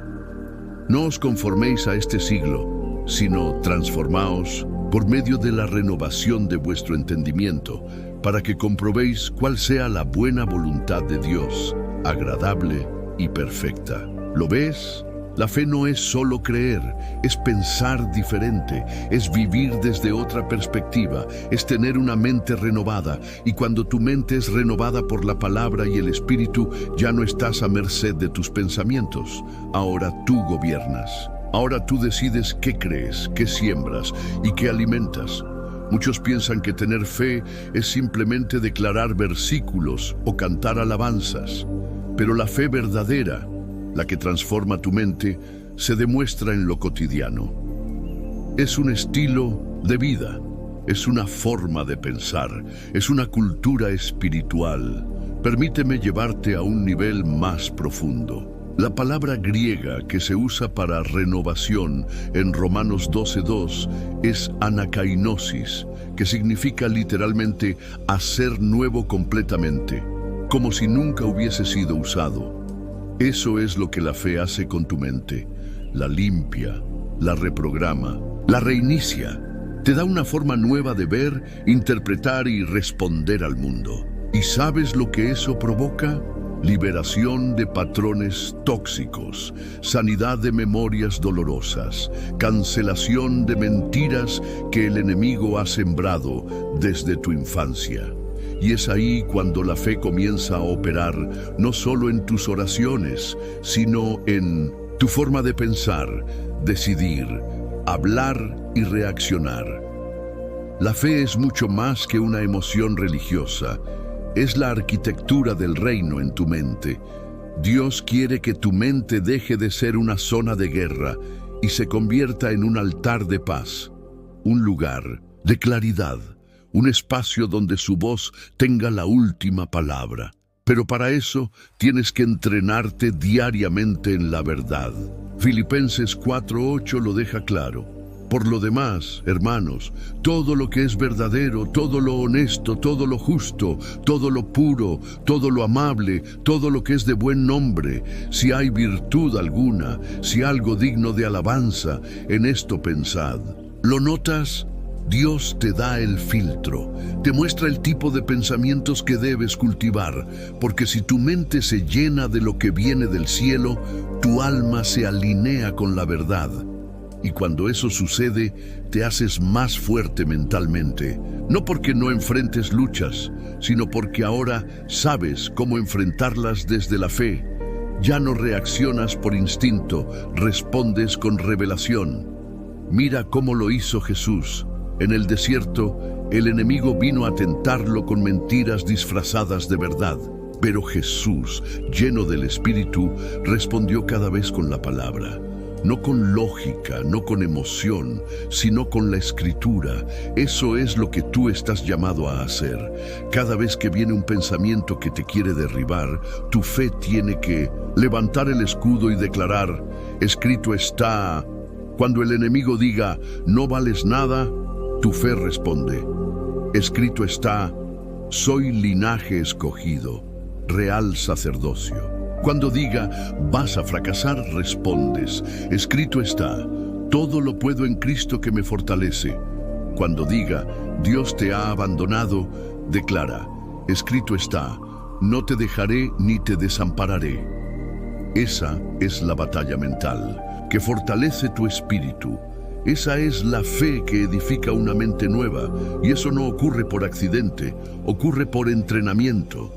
no os conforméis a este siglo, sino transformaos por medio de la renovación de vuestro entendimiento, para que comprobéis cuál sea la buena voluntad de Dios, agradable y perfecta. ¿Lo ves? La fe no es solo creer, es pensar diferente, es vivir desde otra perspectiva, es tener una mente renovada. Y cuando tu mente es renovada por la palabra y el Espíritu, ya no estás a merced de tus pensamientos. Ahora tú gobiernas. Ahora tú decides qué crees, qué siembras y qué alimentas. Muchos piensan que tener fe es simplemente declarar versículos o cantar alabanzas. Pero la fe verdadera, la que transforma tu mente, se demuestra en lo cotidiano. Es un estilo de vida, es una forma de pensar, es una cultura espiritual. Permíteme llevarte a un nivel más profundo. La palabra griega que se usa para renovación en Romanos 12:2 es anakainosis, que significa literalmente hacer nuevo completamente, como si nunca hubiese sido usado. Eso es lo que la fe hace con tu mente. La limpia, la reprograma, la reinicia. Te da una forma nueva de ver, interpretar y responder al mundo. ¿Y sabes lo que eso provoca? liberación de patrones tóxicos, sanidad de memorias dolorosas, cancelación de mentiras que el enemigo ha sembrado desde tu infancia. Y es ahí cuando la fe comienza a operar, no solo en tus oraciones, sino en tu forma de pensar, decidir, hablar y reaccionar. La fe es mucho más que una emoción religiosa. Es la arquitectura del reino en tu mente. Dios quiere que tu mente deje de ser una zona de guerra y se convierta en un altar de paz, un lugar de claridad, un espacio donde su voz tenga la última palabra. Pero para eso tienes que entrenarte diariamente en la verdad. Filipenses 4:8 lo deja claro. Por lo demás, hermanos, todo lo que es verdadero, todo lo honesto, todo lo justo, todo lo puro, todo lo amable, todo lo que es de buen nombre, si hay virtud alguna, si algo digno de alabanza, en esto pensad. ¿Lo notas? Dios te da el filtro, te muestra el tipo de pensamientos que debes cultivar, porque si tu mente se llena de lo que viene del cielo, tu alma se alinea con la verdad. Y cuando eso sucede, te haces más fuerte mentalmente, no porque no enfrentes luchas, sino porque ahora sabes cómo enfrentarlas desde la fe. Ya no reaccionas por instinto, respondes con revelación. Mira cómo lo hizo Jesús. En el desierto, el enemigo vino a tentarlo con mentiras disfrazadas de verdad. Pero Jesús, lleno del Espíritu, respondió cada vez con la palabra. No con lógica, no con emoción, sino con la Escritura. Eso es lo que tú estás llamado a hacer. Cada vez que viene un pensamiento que te quiere derribar, tu fe tiene que levantar el escudo y declarar, escrito está. Cuando el enemigo diga, no vales nada, tu fe responde, escrito está, soy linaje escogido, real sacerdocio. Cuando diga, vas a fracasar, respondes, escrito está, todo lo puedo en Cristo que me fortalece. Cuando diga, Dios te ha abandonado, declara, escrito está, no te dejaré ni te desampararé. Esa es la batalla mental, que fortalece tu espíritu. Esa es la fe que edifica una mente nueva, y eso no ocurre por accidente, ocurre por entrenamiento.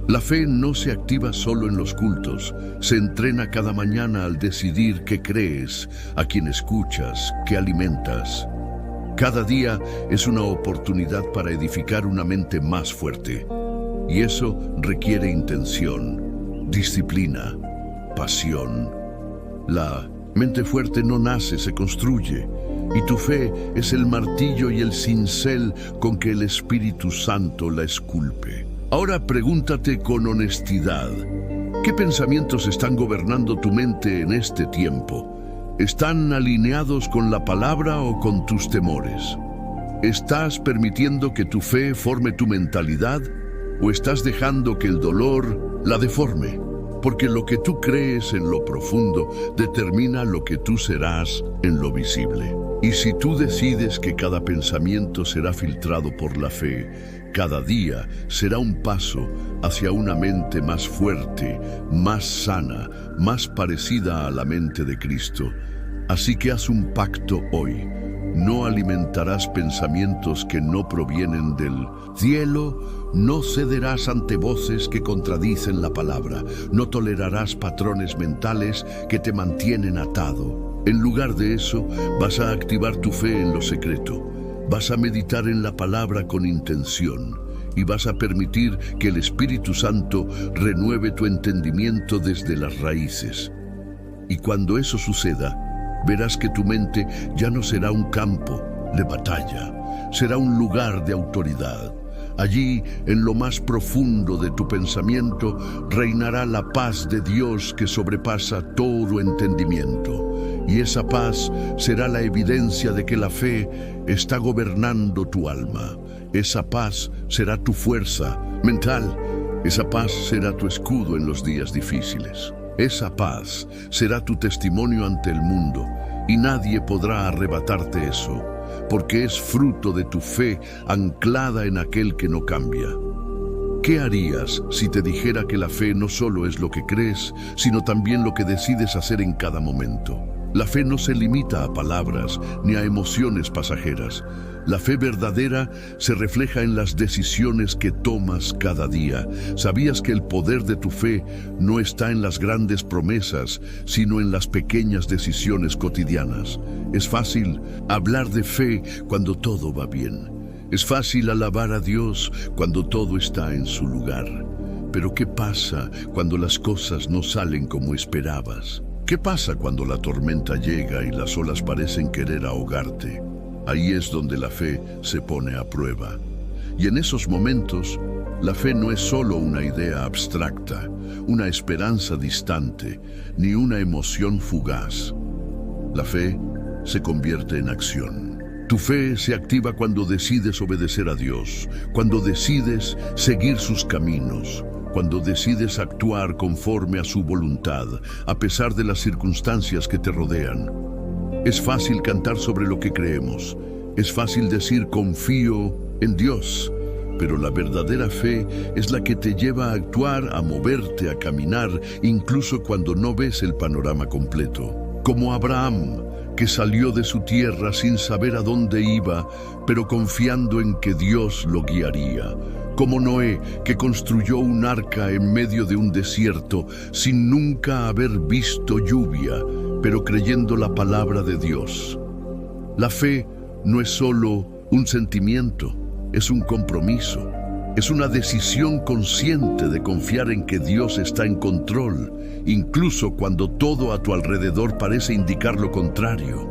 La fe no se activa solo en los cultos, se entrena cada mañana al decidir qué crees, a quién escuchas, qué alimentas. Cada día es una oportunidad para edificar una mente más fuerte, y eso requiere intención, disciplina, pasión. La mente fuerte no nace, se construye, y tu fe es el martillo y el cincel con que el Espíritu Santo la esculpe. Ahora pregúntate con honestidad, ¿qué pensamientos están gobernando tu mente en este tiempo? ¿Están alineados con la palabra o con tus temores? ¿Estás permitiendo que tu fe forme tu mentalidad o estás dejando que el dolor la deforme? Porque lo que tú crees en lo profundo determina lo que tú serás en lo visible. Y si tú decides que cada pensamiento será filtrado por la fe, cada día será un paso hacia una mente más fuerte, más sana, más parecida a la mente de Cristo. Así que haz un pacto hoy. No alimentarás pensamientos que no provienen del cielo, no cederás ante voces que contradicen la palabra, no tolerarás patrones mentales que te mantienen atado. En lugar de eso, vas a activar tu fe en lo secreto. Vas a meditar en la palabra con intención y vas a permitir que el Espíritu Santo renueve tu entendimiento desde las raíces. Y cuando eso suceda, verás que tu mente ya no será un campo de batalla, será un lugar de autoridad. Allí, en lo más profundo de tu pensamiento, reinará la paz de Dios que sobrepasa todo entendimiento. Y esa paz será la evidencia de que la fe está gobernando tu alma. Esa paz será tu fuerza mental. Esa paz será tu escudo en los días difíciles. Esa paz será tu testimonio ante el mundo. Y nadie podrá arrebatarte eso, porque es fruto de tu fe anclada en aquel que no cambia. ¿Qué harías si te dijera que la fe no solo es lo que crees, sino también lo que decides hacer en cada momento? La fe no se limita a palabras ni a emociones pasajeras. La fe verdadera se refleja en las decisiones que tomas cada día. ¿Sabías que el poder de tu fe no está en las grandes promesas, sino en las pequeñas decisiones cotidianas? Es fácil hablar de fe cuando todo va bien. Es fácil alabar a Dios cuando todo está en su lugar. Pero ¿qué pasa cuando las cosas no salen como esperabas? ¿Qué pasa cuando la tormenta llega y las olas parecen querer ahogarte? Ahí es donde la fe se pone a prueba. Y en esos momentos, la fe no es solo una idea abstracta, una esperanza distante, ni una emoción fugaz. La fe se convierte en acción. Tu fe se activa cuando decides obedecer a Dios, cuando decides seguir sus caminos, cuando decides actuar conforme a su voluntad, a pesar de las circunstancias que te rodean. Es fácil cantar sobre lo que creemos. Es fácil decir confío en Dios. Pero la verdadera fe es la que te lleva a actuar, a moverte, a caminar, incluso cuando no ves el panorama completo. Como Abraham, que salió de su tierra sin saber a dónde iba, pero confiando en que Dios lo guiaría. Como Noé, que construyó un arca en medio de un desierto sin nunca haber visto lluvia, pero creyendo la palabra de Dios. La fe no es solo un sentimiento, es un compromiso. Es una decisión consciente de confiar en que Dios está en control, incluso cuando todo a tu alrededor parece indicar lo contrario.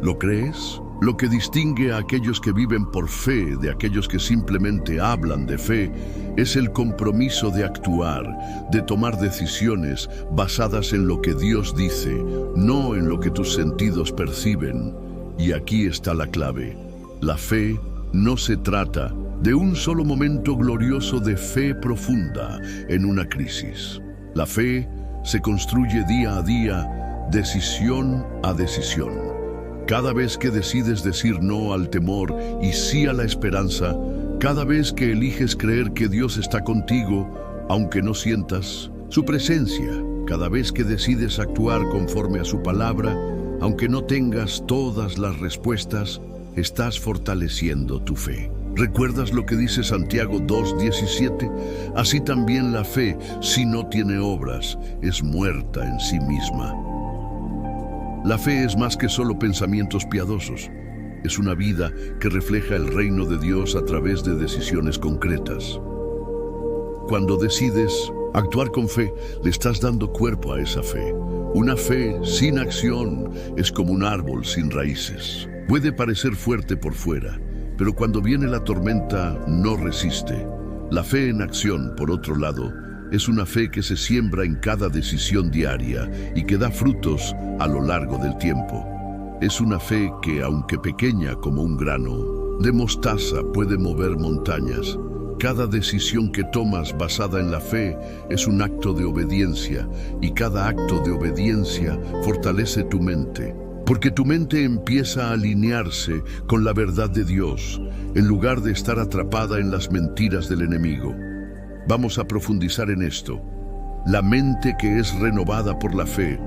¿Lo crees? Lo que distingue a aquellos que viven por fe de aquellos que simplemente hablan de fe es el compromiso de actuar, de tomar decisiones basadas en lo que Dios dice, no en lo que tus sentidos perciben. Y aquí está la clave. La fe no se trata de un solo momento glorioso de fe profunda en una crisis. La fe se construye día a día, decisión a decisión. Cada vez que decides decir no al temor y sí a la esperanza, cada vez que eliges creer que Dios está contigo, aunque no sientas su presencia, cada vez que decides actuar conforme a su palabra, aunque no tengas todas las respuestas, estás fortaleciendo tu fe. ¿Recuerdas lo que dice Santiago 2:17? Así también la fe, si no tiene obras, es muerta en sí misma. La fe es más que solo pensamientos piadosos. Es una vida que refleja el reino de Dios a través de decisiones concretas. Cuando decides actuar con fe, le estás dando cuerpo a esa fe. Una fe sin acción es como un árbol sin raíces. Puede parecer fuerte por fuera, pero cuando viene la tormenta no resiste. La fe en acción, por otro lado, es una fe que se siembra en cada decisión diaria y que da frutos a lo largo del tiempo. Es una fe que, aunque pequeña como un grano de mostaza, puede mover montañas. Cada decisión que tomas basada en la fe es un acto de obediencia, y cada acto de obediencia fortalece tu mente. Porque tu mente empieza a alinearse con la verdad de Dios, en lugar de estar atrapada en las mentiras del enemigo. Vamos a profundizar en esto. La mente que es renovada por la fe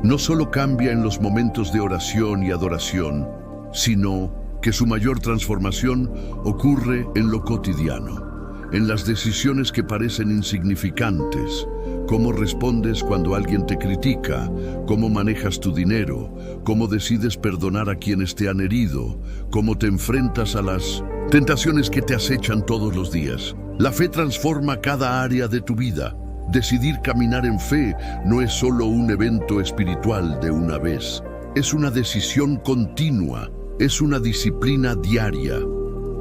no solo cambia en los momentos de oración y adoración, sino que su mayor transformación ocurre en lo cotidiano, en las decisiones que parecen insignificantes. Cómo respondes cuando alguien te critica, cómo manejas tu dinero, cómo decides perdonar a quienes te han herido, cómo te enfrentas a las tentaciones que te acechan todos los días. La fe transforma cada área de tu vida. Decidir caminar en fe no es solo un evento espiritual de una vez. Es una decisión continua, es una disciplina diaria.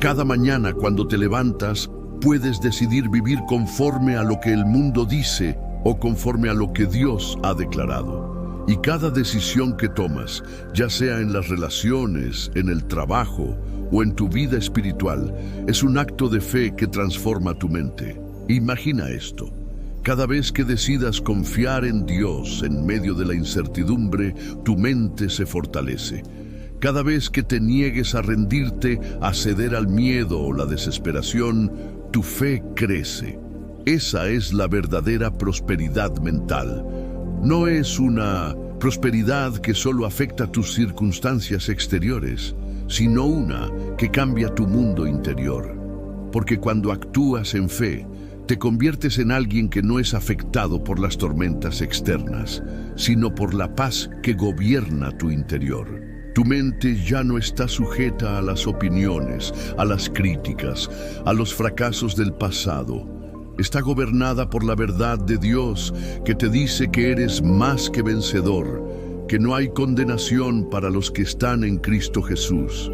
Cada mañana cuando te levantas, puedes decidir vivir conforme a lo que el mundo dice o conforme a lo que Dios ha declarado. Y cada decisión que tomas, ya sea en las relaciones, en el trabajo o en tu vida espiritual, es un acto de fe que transforma tu mente. Imagina esto. Cada vez que decidas confiar en Dios en medio de la incertidumbre, tu mente se fortalece. Cada vez que te niegues a rendirte, a ceder al miedo o la desesperación, tu fe crece. Esa es la verdadera prosperidad mental. No es una prosperidad que solo afecta tus circunstancias exteriores, sino una que cambia tu mundo interior. Porque cuando actúas en fe, te conviertes en alguien que no es afectado por las tormentas externas, sino por la paz que gobierna tu interior. Tu mente ya no está sujeta a las opiniones, a las críticas, a los fracasos del pasado. Está gobernada por la verdad de Dios, que te dice que eres más que vencedor, que no hay condenación para los que están en Cristo Jesús,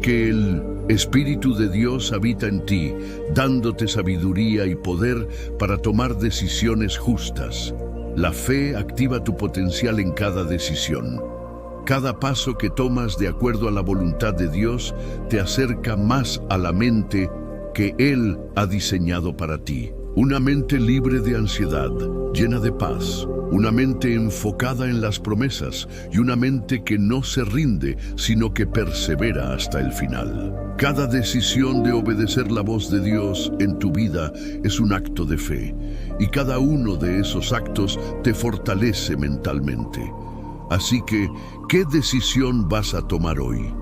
que el Espíritu de Dios habita en ti, dándote sabiduría y poder para tomar decisiones justas. La fe activa tu potencial en cada decisión. Cada paso que tomas de acuerdo a la voluntad de Dios te acerca más a la mente que Él ha diseñado para ti. Una mente libre de ansiedad, llena de paz, una mente enfocada en las promesas y una mente que no se rinde, sino que persevera hasta el final. Cada decisión de obedecer la voz de Dios en tu vida es un acto de fe, y cada uno de esos actos te fortalece mentalmente. Así que, ¿qué decisión vas a tomar hoy?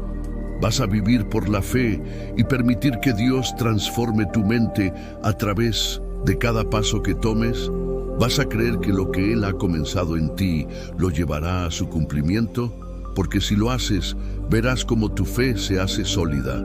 ¿Vas a vivir por la fe y permitir que Dios transforme tu mente a través de cada paso que tomes? ¿Vas a creer que lo que Él ha comenzado en ti lo llevará a su cumplimiento? Porque si lo haces, verás cómo tu fe se hace sólida.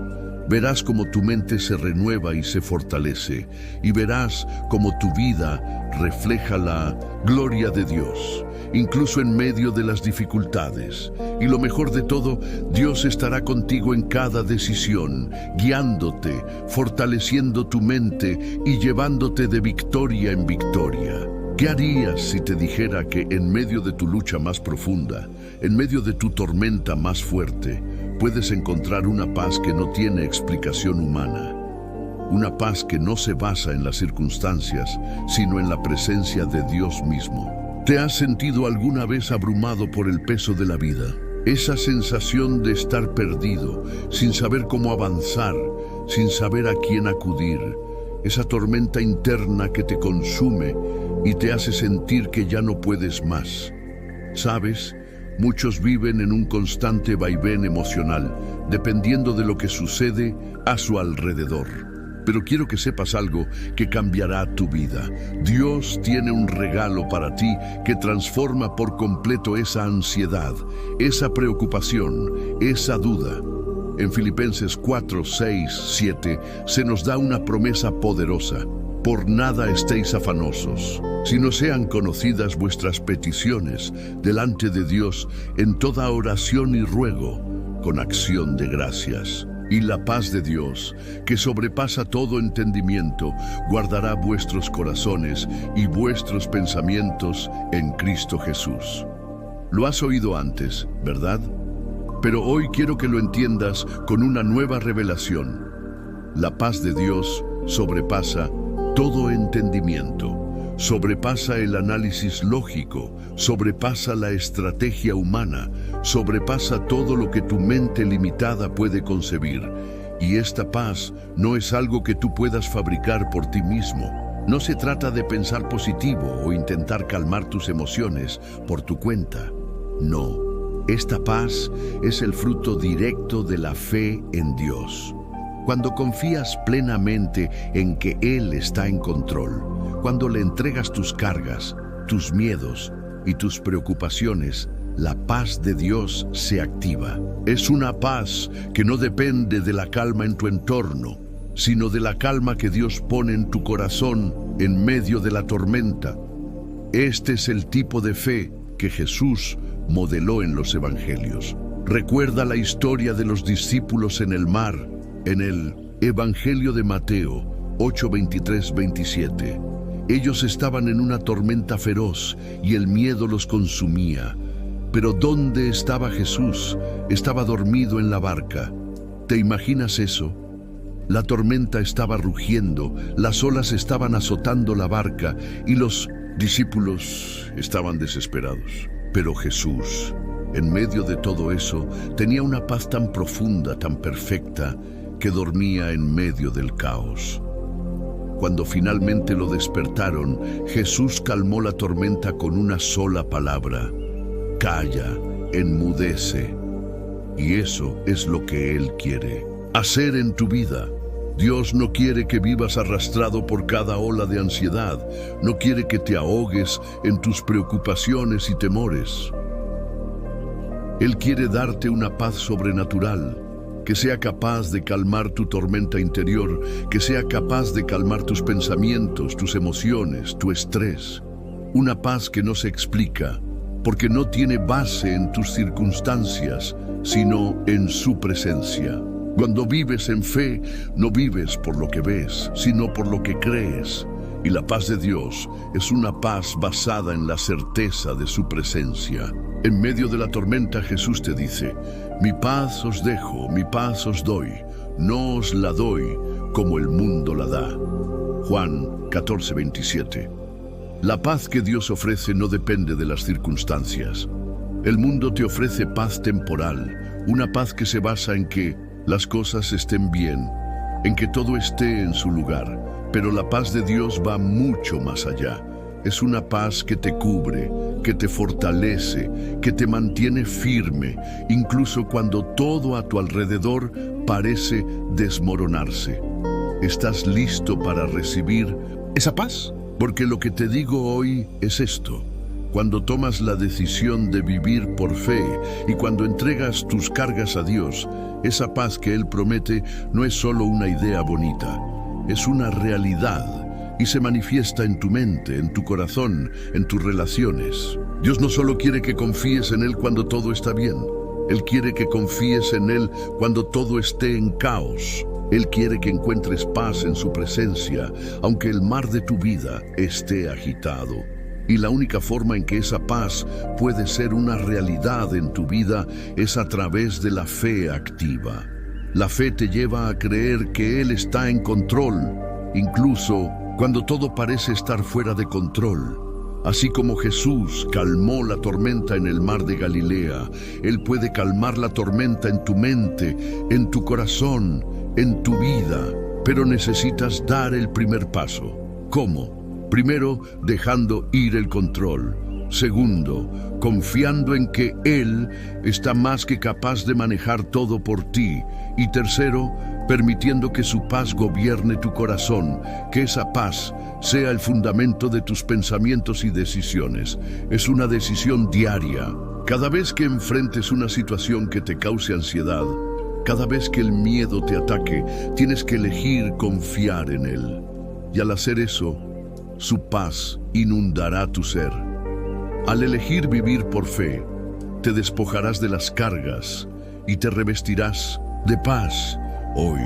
Verás cómo tu mente se renueva y se fortalece. Y verás cómo tu vida refleja la gloria de Dios, incluso en medio de las dificultades. Y lo mejor de todo, Dios estará contigo en cada decisión, guiándote, fortaleciendo tu mente y llevándote de victoria en victoria. ¿Qué harías si te dijera que en medio de tu lucha más profunda, en medio de tu tormenta más fuerte, puedes encontrar una paz que no tiene explicación humana? Una paz que no se basa en las circunstancias, sino en la presencia de Dios mismo. ¿Te has sentido alguna vez abrumado por el peso de la vida? Esa sensación de estar perdido, sin saber cómo avanzar, sin saber a quién acudir. Esa tormenta interna que te consume y te hace sentir que ya no puedes más. ¿Sabes? Muchos viven en un constante vaivén emocional, dependiendo de lo que sucede a su alrededor. Pero quiero que sepas algo que cambiará tu vida. Dios tiene un regalo para ti que transforma por completo esa ansiedad, esa preocupación, esa duda. En Filipenses 4, 6, 7 se nos da una promesa poderosa. Por nada estéis afanosos, sino sean conocidas vuestras peticiones delante de Dios en toda oración y ruego, con acción de gracias. Y la paz de Dios, que sobrepasa todo entendimiento, guardará vuestros corazones y vuestros pensamientos en Cristo Jesús. Lo has oído antes, ¿verdad? Pero hoy quiero que lo entiendas con una nueva revelación. La paz de Dios sobrepasa todo entendimiento, sobrepasa el análisis lógico, sobrepasa la estrategia humana, sobrepasa todo lo que tu mente limitada puede concebir. Y esta paz no es algo que tú puedas fabricar por ti mismo. No se trata de pensar positivo o intentar calmar tus emociones por tu cuenta. No. Esta paz es el fruto directo de la fe en Dios. Cuando confías plenamente en que Él está en control, cuando le entregas tus cargas, tus miedos y tus preocupaciones, la paz de Dios se activa. Es una paz que no depende de la calma en tu entorno, sino de la calma que Dios pone en tu corazón en medio de la tormenta. Este es el tipo de fe que Jesús modeló en los evangelios. Recuerda la historia de los discípulos en el mar, en el Evangelio de Mateo 8, 23, 27. Ellos estaban en una tormenta feroz y el miedo los consumía. Pero ¿dónde estaba Jesús? Estaba dormido en la barca. ¿Te imaginas eso? La tormenta estaba rugiendo, las olas estaban azotando la barca y los discípulos estaban desesperados. Pero Jesús, en medio de todo eso, tenía una paz tan profunda, tan perfecta, que dormía en medio del caos. cuando finalmente lo despertaron, Jesús calmó la tormenta con una sola palabra: calla, enmudece. Y eso es lo que Él quiere hacer en tu vida. Dios no quiere que vivas arrastrado por cada ola de ansiedad. No quiere que te ahogues en tus preocupaciones y temores. Él quiere darte una paz sobrenatural, que sea capaz de calmar tu tormenta interior, que sea capaz de calmar tus pensamientos, tus emociones, tu estrés. Una paz que no se explica, porque no tiene base en tus circunstancias, sino en su presencia. Cuando vives en fe, no vives por lo que ves, sino por lo que crees. Y la paz de Dios es una paz basada en la certeza de su presencia. En medio de la tormenta, Jesús te dice: mi paz os dejo, mi paz os doy. No os la doy como el mundo la da. Juan 14:27. La paz que Dios ofrece no depende de las circunstancias. El mundo te ofrece paz temporal, una paz que se basa en que las cosas estén bien, en que todo esté en su lugar. Pero la paz de Dios va mucho más allá. Es una paz que te cubre, que te fortalece, que te mantiene firme, incluso cuando todo a tu alrededor parece desmoronarse. ¿Estás listo para recibir esa paz? Porque lo que te digo hoy es esto: cuando tomas la decisión de vivir por fe y cuando entregas tus cargas a Dios, esa paz que Él promete no es solo una idea bonita, es una realidad y se manifiesta en tu mente, en tu corazón, en tus relaciones. Dios no solo quiere que confíes en Él cuando todo está bien, Él quiere que confíes en Él cuando todo esté en caos. Él quiere que encuentres paz en su presencia, aunque el mar de tu vida esté agitado. Y la única forma en que esa paz puede ser una realidad en tu vida es a través de la fe activa. La fe te lleva a creer que Él está en control, incluso cuando todo parece estar fuera de control. Así como Jesús calmó la tormenta en el mar de Galilea, Él puede calmar la tormenta en tu mente, en tu corazón, en tu vida. Pero necesitas dar el primer paso. ¿Cómo? Primero, dejando ir el control. Segundo, confiando en que Él está más que capaz de manejar todo por ti. Y tercero, permitiendo que su paz gobierne tu corazón, que esa paz sea el fundamento de tus pensamientos y decisiones. Es una decisión diaria. Cada vez que enfrentes una situación que te cause ansiedad, cada vez que el miedo te ataque, tienes que elegir confiar en Él. Y al hacer eso, su paz inundará tu ser. Al elegir vivir por fe, te despojarás de las cargas y te revestirás de paz. Hoy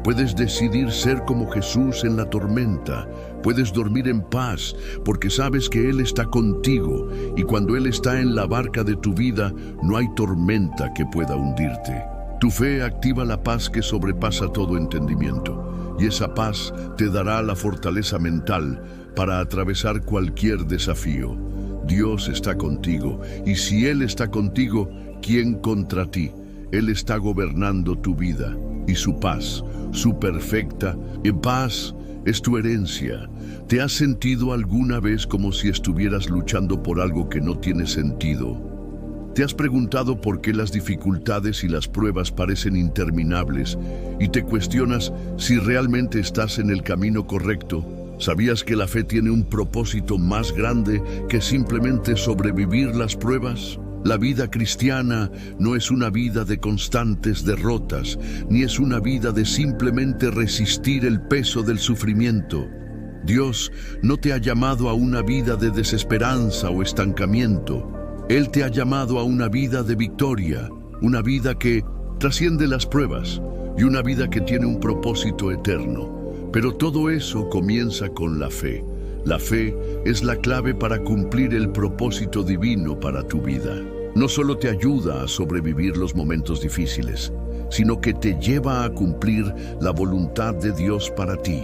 puedes decidir ser como Jesús en la tormenta. Puedes dormir en paz porque sabes que Él está contigo, y cuando Él está en la barca de tu vida, no hay tormenta que pueda hundirte. Tu fe activa la paz que sobrepasa todo entendimiento, y esa paz te dará la fortaleza mental para atravesar cualquier desafío. Dios está contigo, y si Él está contigo, ¿quién contra ti? Él está gobernando tu vida, y su paz, su perfecta paz, es tu herencia. ¿Te has sentido alguna vez como si estuvieras luchando por algo que no tiene sentido? ¿Te has preguntado por qué las dificultades y las pruebas parecen interminables y te cuestionas si realmente estás en el camino correcto? ¿Sabías que la fe tiene un propósito más grande que simplemente sobrevivir las pruebas? La vida cristiana no es una vida de constantes derrotas, ni es una vida de simplemente resistir el peso del sufrimiento. Dios no te ha llamado a una vida de desesperanza o estancamiento. Él te ha llamado a una vida de victoria, una vida que trasciende las pruebas y una vida que tiene un propósito eterno. Pero todo eso comienza con la fe. La fe es la clave para cumplir el propósito divino para tu vida. No solo te ayuda a sobrevivir los momentos difíciles, sino que te lleva a cumplir la voluntad de Dios para ti.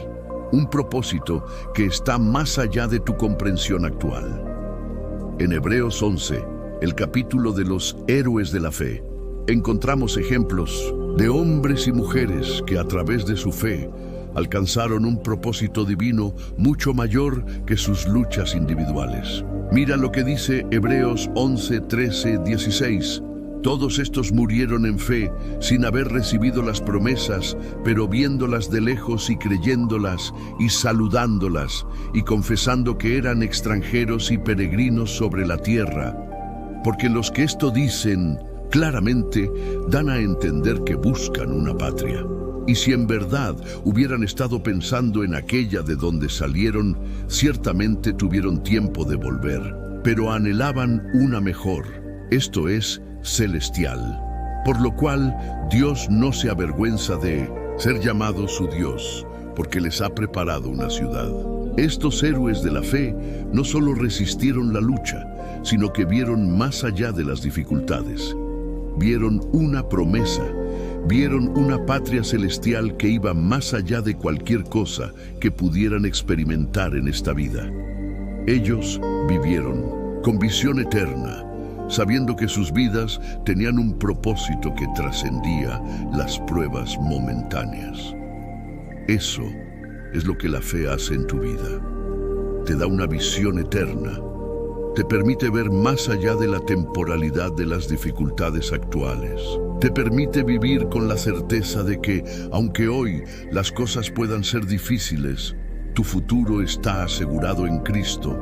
Un propósito que está más allá de tu comprensión actual. En Hebreos 11, el capítulo de los héroes de la fe, encontramos ejemplos de hombres y mujeres que a través de su fe alcanzaron un propósito divino mucho mayor que sus luchas individuales. Mira lo que dice Hebreos 11, 13, 16. Todos estos murieron en fe, sin haber recibido las promesas, pero viéndolas de lejos y creyéndolas y saludándolas y confesando que eran extranjeros y peregrinos sobre la tierra. Porque los que esto dicen claramente dan a entender que buscan una patria. Y si en verdad hubieran estado pensando en aquella de donde salieron, ciertamente tuvieron tiempo de volver, pero anhelaban una mejor, esto es, celestial. Por lo cual Dios no se avergüenza de ser llamado su Dios, porque les ha preparado una ciudad. Estos héroes de la fe no solo resistieron la lucha, sino que vieron más allá de las dificultades. Vieron una promesa, vieron una patria celestial que iba más allá de cualquier cosa que pudieran experimentar en esta vida. Ellos vivieron con visión eterna, sabiendo que sus vidas tenían un propósito que trascendía las pruebas momentáneas. Eso es lo que la fe hace en tu vida. Te da una visión eterna. Te permite ver más allá de la temporalidad de las dificultades actuales. Te permite vivir con la certeza de que, aunque hoy las cosas puedan ser difíciles, tu futuro está asegurado en Cristo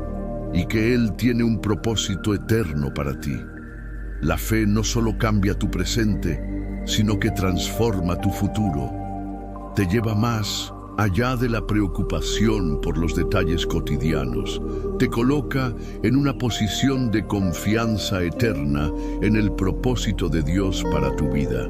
y que Él tiene un propósito eterno para ti. La fe no solo cambia tu presente, sino que transforma tu futuro. Te lleva más allá de la preocupación por los detalles cotidianos. Te coloca en una posición de confianza eterna en el propósito de Dios para tu vida.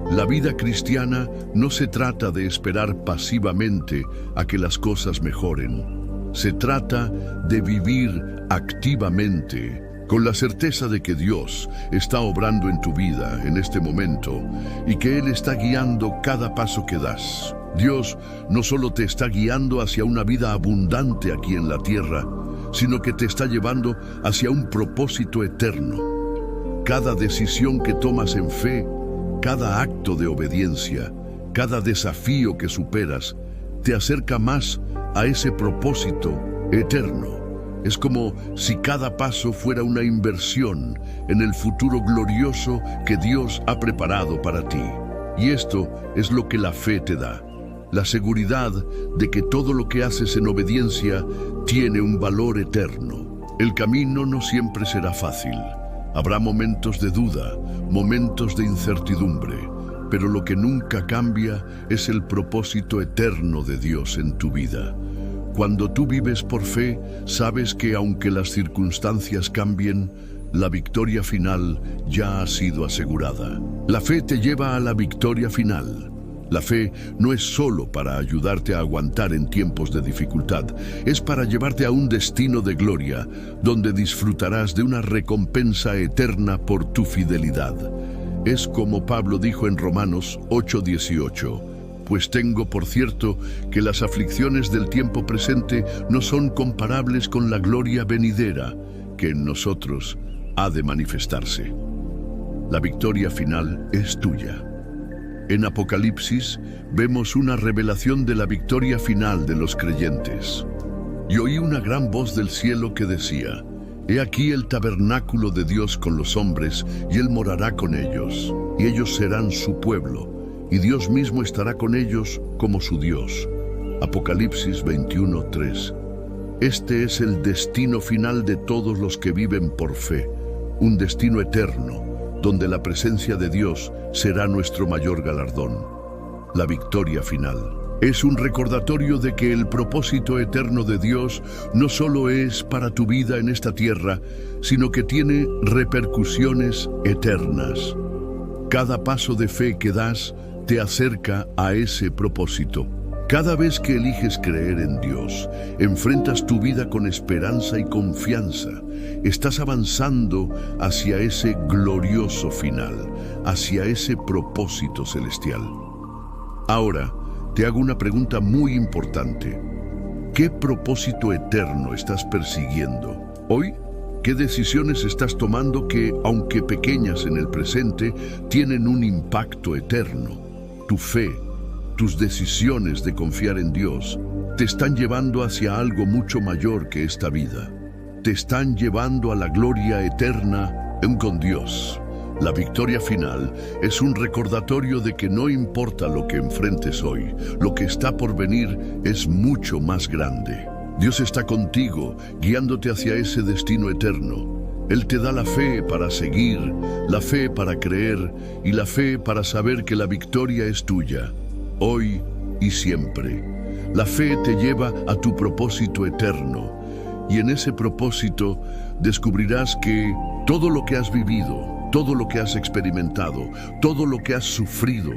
La vida cristiana no se trata de esperar pasivamente a que las cosas mejoren. Se trata de vivir activamente, con la certeza de que Dios está obrando en tu vida en este momento y que Él está guiando cada paso que das. Dios no solo te está guiando hacia una vida abundante aquí en la tierra, sino que te está llevando hacia un propósito eterno. Cada decisión que tomas en fe, cada acto de obediencia, cada desafío que superas, te acerca más a ese propósito eterno. Es como si cada paso fuera una inversión en el futuro glorioso que Dios ha preparado para ti. Y esto es lo que la fe te da. La seguridad de que todo lo que haces en obediencia tiene un valor eterno. El camino no siempre será fácil. Habrá momentos de duda, momentos de incertidumbre, pero lo que nunca cambia es el propósito eterno de Dios en tu vida. Cuando tú vives por fe, sabes que aunque las circunstancias cambien, la victoria final ya ha sido asegurada. La fe te lleva a la victoria final. La fe no es solo para ayudarte a aguantar en tiempos de dificultad, es para llevarte a un destino de gloria, donde disfrutarás de una recompensa eterna por tu fidelidad. Es como Pablo dijo en Romanos 8:18, pues tengo por cierto que las aflicciones del tiempo presente no son comparables con la gloria venidera, que en nosotros ha de manifestarse. La victoria final es tuya. En Apocalipsis vemos una revelación de la victoria final de los creyentes. Y oí una gran voz del cielo que decía, he aquí el tabernáculo de Dios con los hombres, y Él morará con ellos, y ellos serán su pueblo, y Dios mismo estará con ellos como su Dios. Apocalipsis 21:3. Este es el destino final de todos los que viven por fe, un destino eterno, donde la presencia de Dios será nuestro mayor galardón. La victoria final es un recordatorio de que el propósito eterno de Dios no solo es para tu vida en esta tierra, sino que tiene repercusiones eternas. Cada paso de fe que das te acerca a ese propósito. Cada vez que eliges creer en Dios, enfrentas tu vida con esperanza y confianza. Estás avanzando hacia ese glorioso final, hacia ese propósito celestial. Ahora, te hago una pregunta muy importante. ¿Qué propósito eterno estás persiguiendo hoy? ¿Qué decisiones estás tomando que, aunque pequeñas en el presente, tienen un impacto eterno? Tu fe, tus decisiones de confiar en Dios te están llevando hacia algo mucho mayor que esta vida. Te están llevando a la gloria eterna con Dios. La victoria final es un recordatorio de que no importa lo que enfrentes hoy, lo que está por venir es mucho más grande. Dios está contigo, guiándote hacia ese destino eterno. Él te da la fe para seguir, la fe para creer y la fe para saber que la victoria es tuya, hoy y siempre. La fe te lleva a tu propósito eterno y en ese propósito descubrirás que todo lo que has vivido, todo lo que has experimentado, todo lo que has sufrido,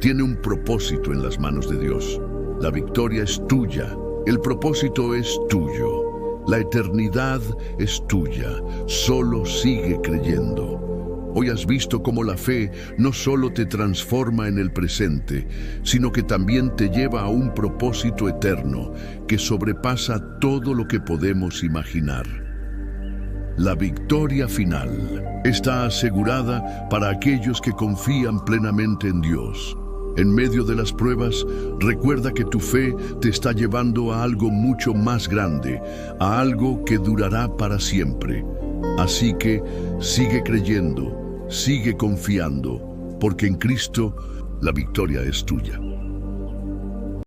tiene un propósito en las manos de Dios. La victoria es tuya, el propósito es tuyo. La eternidad es tuya, solo sigue creyendo. Hoy has visto cómo la fe no solo te transforma en el presente, sino que también te lleva a un propósito eterno que sobrepasa todo lo que podemos imaginar. La victoria final está asegurada para aquellos que confían plenamente en Dios. En medio de las pruebas, recuerda que tu fe te está llevando a algo mucho más grande, a algo que durará para siempre. Así que sigue creyendo, sigue confiando, porque en Cristo la victoria es tuya.